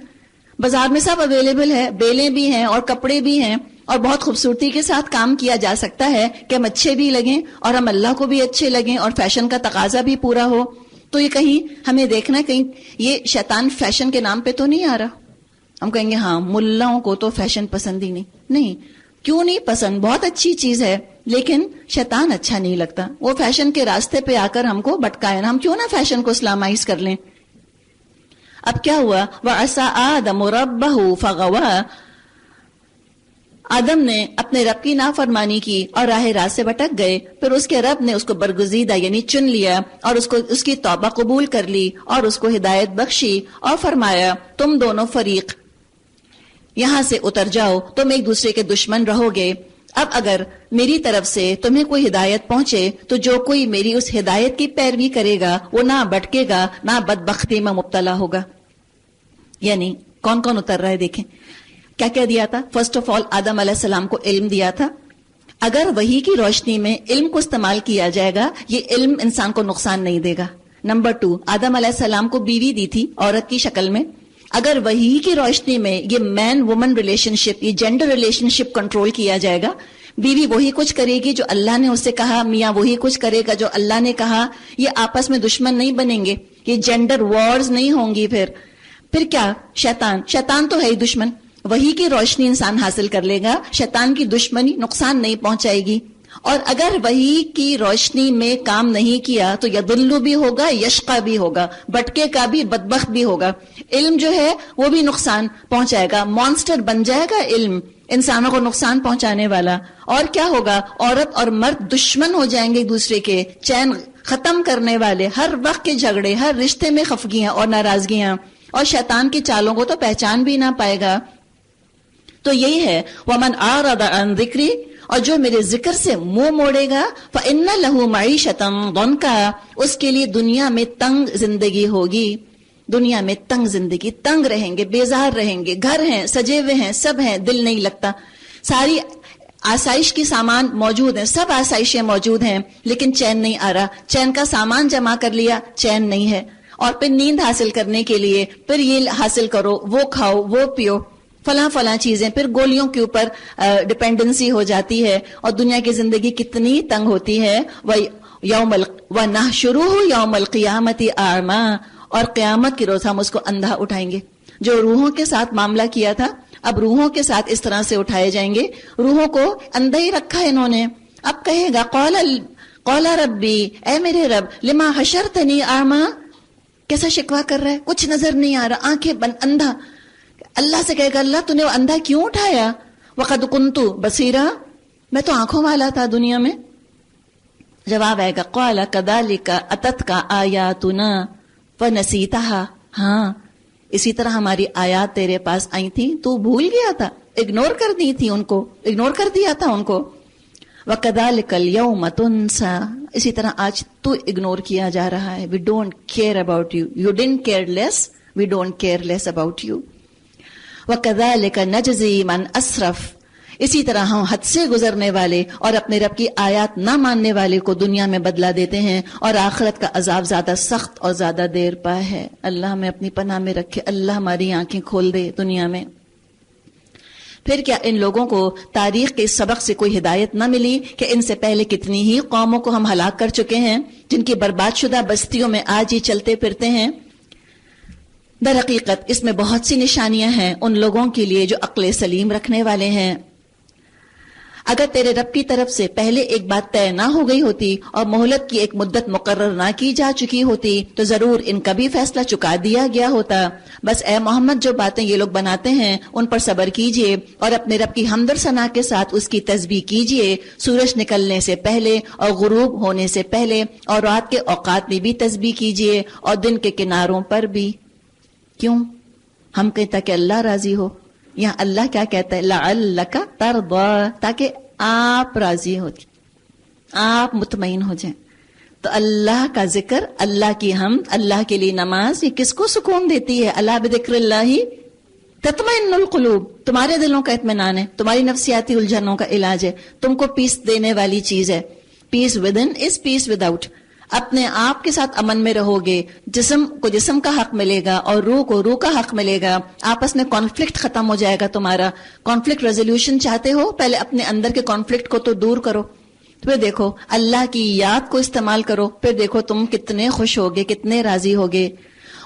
بازار میں سب اویلیبل ہے، بیلیں بھی ہیں اور کپڑے بھی ہیں اور بہت خوبصورتی کے ساتھ کام کیا جا سکتا ہے کہ ہم اچھے بھی لگیں اور ہم اللہ کو بھی اچھے لگیں اور فیشن کا تقاضا بھی پورا ہو. تو یہ کہیں ہمیں دیکھنا ہے، کہیں یہ شیطان فیشن کے نام پہ تو نہیں آ رہا. ہم کہیں گے ہاں ملاؤں کو تو فیشن پسند ہی نہیں. کیوں نہیں پسند؟ بہت اچھی چیز ہے، لیکن شیطان اچھا نہیں لگتا. وہ فیشن کے راستے پہ آ کر ہم کو بٹکائے نا. ہم کیوں نہ فیشن کو اسلامائز کر لیں. اب کیا ہوا؟ وَعَصَىٰ آدَمُ رَبَّهُ فَغَوَىٰ، آدم نے اپنے رب کی نافرمانی کی اور راہ راست سے بھٹک گئے. پھر اس کے رب نے اس کو برگزیدہ یعنی چن لیا اور اس کی توبہ قبول کر لی اور اس کو ہدایت بخشی اور فرمایا تم دونوں فریق یہاں سے اتر جاؤ، تم ایک دوسرے کے دشمن رہو گے. اب اگر میری طرف سے تمہیں کوئی ہدایت پہنچے تو جو کوئی میری اس ہدایت کی پیروی کرے گا وہ نہ بھٹکے گا نہ بدبختی میں مبتلا ہوگا. یعنی کون کون اتر رہا ہے؟ دیکھیں کیا کیا دیا تھا. فرسٹ آف آل آدم علیہ السلام کو علم دیا تھا. اگر وحی کی روشنی میں علم کو استعمال کیا جائے گا یہ علم انسان کو نقصان نہیں دے گا. نمبر 2 آدم علیہ السلام کو بیوی دی تھی عورت کی شکل میں. اگر وہی کی روشنی میں یہ مین وومن ریلیشن شپ، یہ جینڈر ریلیشن شپ کنٹرول کیا جائے گا، بیوی وہی کچھ کرے گی جو اللہ نے اس سے کہا، میاں وہی کچھ کرے گا جو اللہ نے کہا، یہ آپس میں دشمن نہیں بنیں گے، یہ جینڈر وارز نہیں ہوں گی. پھر کیا؟ شیطان تو ہے ہی دشمن. وہی کی روشنی انسان حاصل کر لے گا، شیطان کی دشمنی نقصان نہیں پہنچائے گی. اور اگر وہی کی روشنی میں کام نہیں کیا تو یضل بھی ہوگا، یشقا بھی ہوگا، بٹکے کا بھی، بدبخت بھی ہوگا. علم جو ہے وہ بھی نقصان پہنچائے گا، مانسٹر بن جائے گا علم، انسانوں کو نقصان پہنچانے والا. اور کیا ہوگا؟ عورت اور مرد دشمن ہو جائیں گے ایک دوسرے کے، چین ختم کرنے والے، ہر وقت کے جھگڑے، ہر رشتے میں خفگیاں اور ناراضگیاں، اور شیطان کی چالوں کو تو پہچان بھی نہ پائے گا. تو یہی ہے وَمَنْ أَعْرَضَ عَنْ ذِكْرِي، اور جو میرے ذکر سے منہ موڑے گا، فَإِنَّ لَهُ مَعِيشَةً ضَنْكًا، اس کے لیے دنیا میں تنگ زندگی ہوگی. دنیا میں تنگ زندگی، تنگ رہیں گے، بیزار رہیں گے. گھر ہیں، سجے ہوئے ہیں، سب ہیں، دل نہیں لگتا. ساری آسائش کی سامان موجود ہیں، سب آسائشیں موجود ہیں، لیکن چین نہیں آ رہا. چین کا سامان جمع کر لیا، چین نہیں ہے. اور پھر نیند حاصل کرنے کے لیے پھر یہ حاصل کرو، وہ کھاؤ، وہ پیو، فلاں چیزیں، پھر گولیوں کے اوپر ڈپینڈنسی ہو جاتی ہے. اور دنیا کی زندگی کتنی تنگ ہوتی ہے. وَنَحْشُرُهُ يَوْمَ الْقِيَامَةِ أَعْمَىٰ، اور قیامت کے روز ہم اس کو اندھا اٹھائیں گے. جو روحوں کے ساتھ معاملہ کیا تھا، اب روحوں کے ساتھ اس طرح سے اٹھائے جائیں گے. روحوں کو اندھا ہی رکھا ہے انہوں نے. اب کہے گا قَالَ رَبِّي، اے میرے رب، لِمَا حَشَرْتَنِي أَعْمَىٰ، کیسا شکوہ کر رہا ہے، کچھ نظر نہیں آ رہا، آنکھیں بند، اندھا. اللہ سے کہے گا اللہ تو نے اندھا کیوں اٹھایا؟ وَقَدْ كُنْتُ بَصِيرًا، میں تو آنکھوں والا تھا دنیا میں. جواب آئے گا قَالَ كَذَلِكَ أَتَتْكَ آيَاتُنَا فَنَسِيتَهَا، ہاں اسی طرح ہماری آیات تیرے پاس آئی تھی، تو بھول گیا تھا، اگنور کر دی تھی ان کو، اگنور کر دیا تھا ان کو. وَكَذَلِكَ الْيَوْمَ تُنْسَى، اسی طرح آج تو اگنور کیا جا رہا ہے. We don't care about you. You didn't care less. We don't care less about you. وَكَذَلِكَ نَجْزِي مَنْ أَسْرَفَ، اسی طرح ہم حد سے گزرنے والے اور اپنے رب کی آیات نہ ماننے والے کو دنیا میں بدلہ دیتے ہیں، اور آخرت کا عذاب زیادہ سخت اور زیادہ دیر پا ہے. اللہ ہمیں اپنی پناہ میں رکھے، اللہ ہماری آنکھیں کھول دے دنیا میں. پھر کیا ان لوگوں کو تاریخ کے سبق سے کوئی ہدایت نہ ملی کہ ان سے پہلے کتنی ہی قوموں کو ہم ہلاک کر چکے ہیں، جن کی برباد شدہ بستیوں میں آج ہی چلتے پھرتے ہیں. در حقیقت اس میں بہت سی نشانیاں ہیں ان لوگوں کے لیے جو عقل سلیم رکھنے والے ہیں. اگر تیرے رب کی طرف سے پہلے ایک بات طے نہ ہو گئی ہوتی اور مہلت کی ایک مدت مقرر نہ کی جا چکی ہوتی تو ضرور ان کا بھی فیصلہ چکا دیا گیا ہوتا. بس اے محمد، جو باتیں یہ لوگ بناتے ہیں ان پر صبر کیجئے اور اپنے رب کی حمد و ثنا کے ساتھ اس کی تسبیح کیجئے. سورج نکلنے سے پہلے اور غروب ہونے سے پہلے، اور رات کے اوقات میں بھی تسبیح کیجئے اور دن کے کناروں پر بھی. کیوں؟ ہم کہتا کہ اللہ راضی ہو. یہاں اللہ کیا کہتا ہے؟ لعلک ترضی، تاکہ آپ راضی ہو، آپ مطمئن ہو جائیں. تو اللہ کا ذکر، اللہ کی حمد، اللہ کے لیے نماز، یہ کس کو سکون دیتی ہے؟ اللہ بذکر اللہ تطمئن القلوب، تمہارے دلوں کا اطمینان ہے، تمہاری نفسیاتی الجھنوں کا علاج ہے، تم کو پیس دینے والی چیز ہے. Peace within is peace without. اپنے آپ کے ساتھ امن میں رہو گے، جسم کو جسم کا حق ملے گا اور روح کو روح کا حق ملے گا. آپس میں کانفلکٹ ختم ہو جائے گا تمہارا. کانفلکٹ ریزولوشن چاہتے ہو؟ پہلے اپنے اندر کے کانفلکٹ کو تو دور کرو، پھر دیکھو اللہ کی یاد کو استعمال کرو، پھر دیکھو تم کتنے خوش ہوگے، کتنے راضی ہوگے.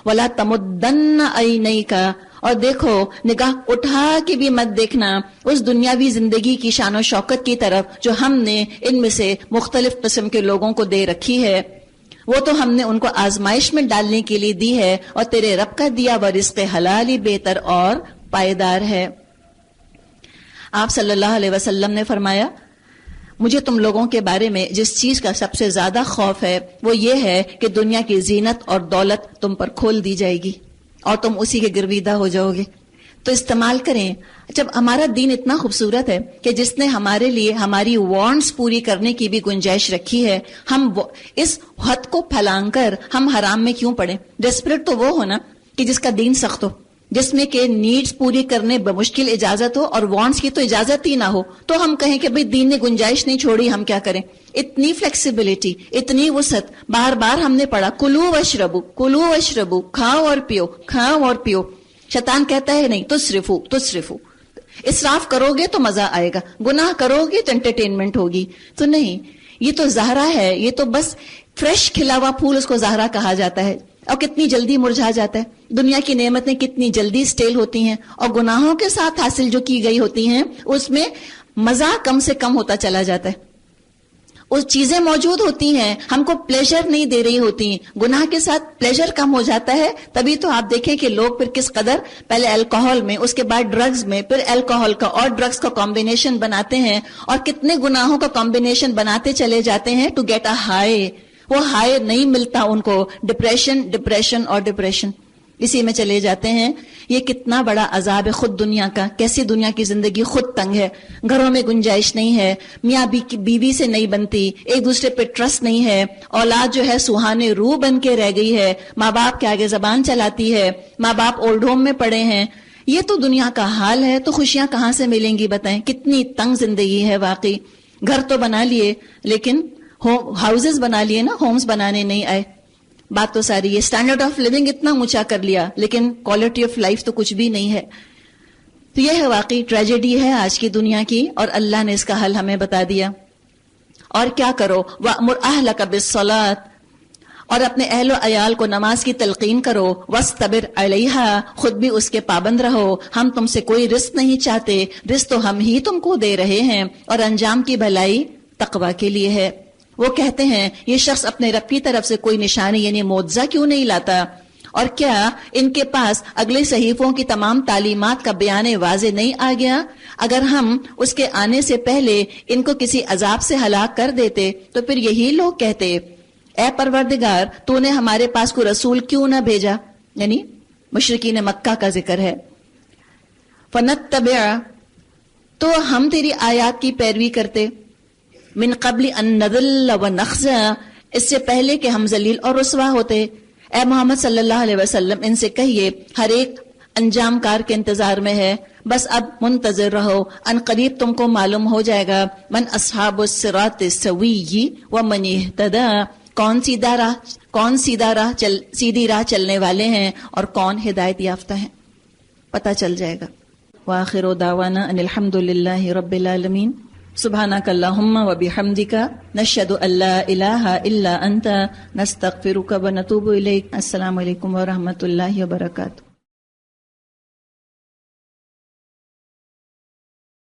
وَلَا تَمُدَّنَّ عَيْنَيْكَ، اور دیکھو نگاہ اٹھا کے بھی مت دیکھنا اس دنیاوی زندگی کی شان و شوکت کی طرف جو ہم نے ان میں سے مختلف قسم کے لوگوں کو دے رکھی ہے. وہ تو ہم نے ان کو آزمائش میں ڈالنے کے لیے دی ہے، اور تیرے رب کا دیا وہ رزق حلال ہی بہتر اور پائیدار ہے. آپ صلی اللہ علیہ وسلم نے فرمایا، مجھے تم لوگوں کے بارے میں جس چیز کا سب سے زیادہ خوف ہے وہ یہ ہے کہ دنیا کی زینت اور دولت تم پر کھول دی جائے گی اور تم اسی کے گرویدہ ہو جاؤ گے. تو استعمال کریں. جب ہمارا دین اتنا خوبصورت ہے کہ جس نے ہمارے لیے ہماری وانٹس پوری کرنے کی بھی گنجائش رکھی ہے، ہم اس حد کو پھلانگ کر ہم حرام میں کیوں پڑیں؟ ڈیسپریٹ تو وہ ہونا کہ جس کا دین سخت ہو، جس میں کہ نیڈز پوری کرنے بمشکل اجازت ہو اور وانٹس کی تو اجازت ہی نہ ہو، تو ہم کہیں کہ بھئی دین نے گنجائش نہیں چھوڑی، ہم کیا کریں؟ اتنی فلیکسیبلٹی، اتنی وسعت. بار بار ہم نے پڑھا کلو واشربو، کلو واشربو، کھاؤ اور پیو، کھاؤ اور پیو. شیطان کہتا ہے نہیں تصرفو، اسراف کرو گے تو مزہ آئے گا، گناہ کرو گے تو انٹرٹینمنٹ ہوگی. تو نہیں، یہ تو زہرا ہے، یہ تو بس فریش کھلا ہوا پھول اس کو زہرا کہا جاتا ہے، اور کتنی جلدی مرجھا جاتا ہے. دنیا کی نعمتیں کتنی جلدی اسٹیل ہوتی ہیں، اور گناہوں کے ساتھ حاصل جو کی گئی ہوتی ہیں اس میں مزہ کم سے کم ہوتا چلا جاتا ہے. اس چیزیں موجود ہوتی ہیں، ہم کو پلیجر نہیں دے رہی ہوتی، گناہ کے ساتھ پلیجر کم ہو جاتا ہے. تبھی تو آپ دیکھیں کہ لوگ پھر کس قدر پہلے الکوہل میں، اس کے بعد ڈرگز میں، پھر الکوہل کا اور ڈرگز کا کمبینیشن بناتے ہیں، اور کتنے گناہوں کا کمبینیشن بناتے چلے جاتے ہیں ٹو گیٹ اے ہائی. وہ ہائی نہیں ملتا ان کو، ڈپریشن اور ڈپریشن اسی میں چلے جاتے ہیں. یہ کتنا بڑا عذاب ہے خود دنیا کا. کیسی دنیا کی زندگی خود تنگ ہے، گھروں میں گنجائش نہیں ہے، میاں بیوی سے نہیں بنتی، ایک دوسرے پہ ٹرسٹ نہیں ہے، اولاد جو ہے سوہانے روح بن کے رہ گئی ہے، ماں باپ کے آگے زبان چلاتی ہے، ماں باپ اولڈ ہوم میں پڑے ہیں. یہ تو دنیا کا حال ہے. تو خوشیاں کہاں سے ملیں گی بتائیں؟ کتنی تنگ زندگی ہے واقعی. گھر تو بنا لیے لیکن ہاؤزز بنا لیے نا، ہومز بنانے نہیں آئے. بات تو ساری یہ اسٹینڈرڈ آف لیونگ اتنا اونچا کر لیا لیکن کوالٹی آف لائف تو کچھ بھی نہیں ہے. تو یہ ہے واقعی ٹریجڈی ہے آج کی دنیا کی، اور اللہ نے اس کا حل ہمیں بتا دیا. اور کیا کرو؟ وَأْمُرْ أَهْلَكَ بِالصَّلَاةِ، اور اپنے اہل و عیال کو نماز کی تلقین کرو. وَاسْتَبِرْ عَلَيْهَا، خود بھی اس کے پابند رہو. ہم تم سے کوئی رزق نہیں چاہتے، رزق تو ہم ہی تم کو دے رہے ہیں، اور انجام کی بھلائی تقوی کے لیے ہے. وہ کہتے ہیں یہ شخص اپنے رب کی طرف سے کوئی نشانی یعنی معجزہ کیوں نہیں لاتا؟ اور کیا ان کے پاس اگلے صحیفوں کی تمام تعلیمات کا بیان واضح نہیں آ گیا؟ اگر ہم اس کے آنے سے پہلے ان کو کسی عذاب سے ہلاک کر دیتے تو پھر یہی لوگ کہتے اے پروردگار تو نے ہمارے پاس کوئی رسول کیوں نہ بھیجا؟ یعنی مشرکین مکہ کا ذکر ہے. فنتبع، تو ہم تیری آیات کی پیروی کرتے. من قبل ان نذل ونخزى، اس سے پہلے کہ ہم ذلیل اور رسوا ہوتے. اے محمد صلی اللہ علیہ وسلم ان سے کہیے ہر ایک انجام کار کے انتظار میں ہے، بس اب منتظر رہو، ان قریب تم کو معلوم ہو جائے گا. من اصحاب الصراط السوی ومن اهتدى، کون سیدھی راہ چلنے والے ہیں اور کون ہدایت یافتہ ہیں، پتہ چل جائے گا. وآخر دعوانا ان الحمد للہ رب العالمین. سبحانك اللهم وبحمدك نشهد ان لا اله الا انت نستغفرك ونتوب اليك. السلام علیکم ورحمۃ اللہ وبرکاتہ.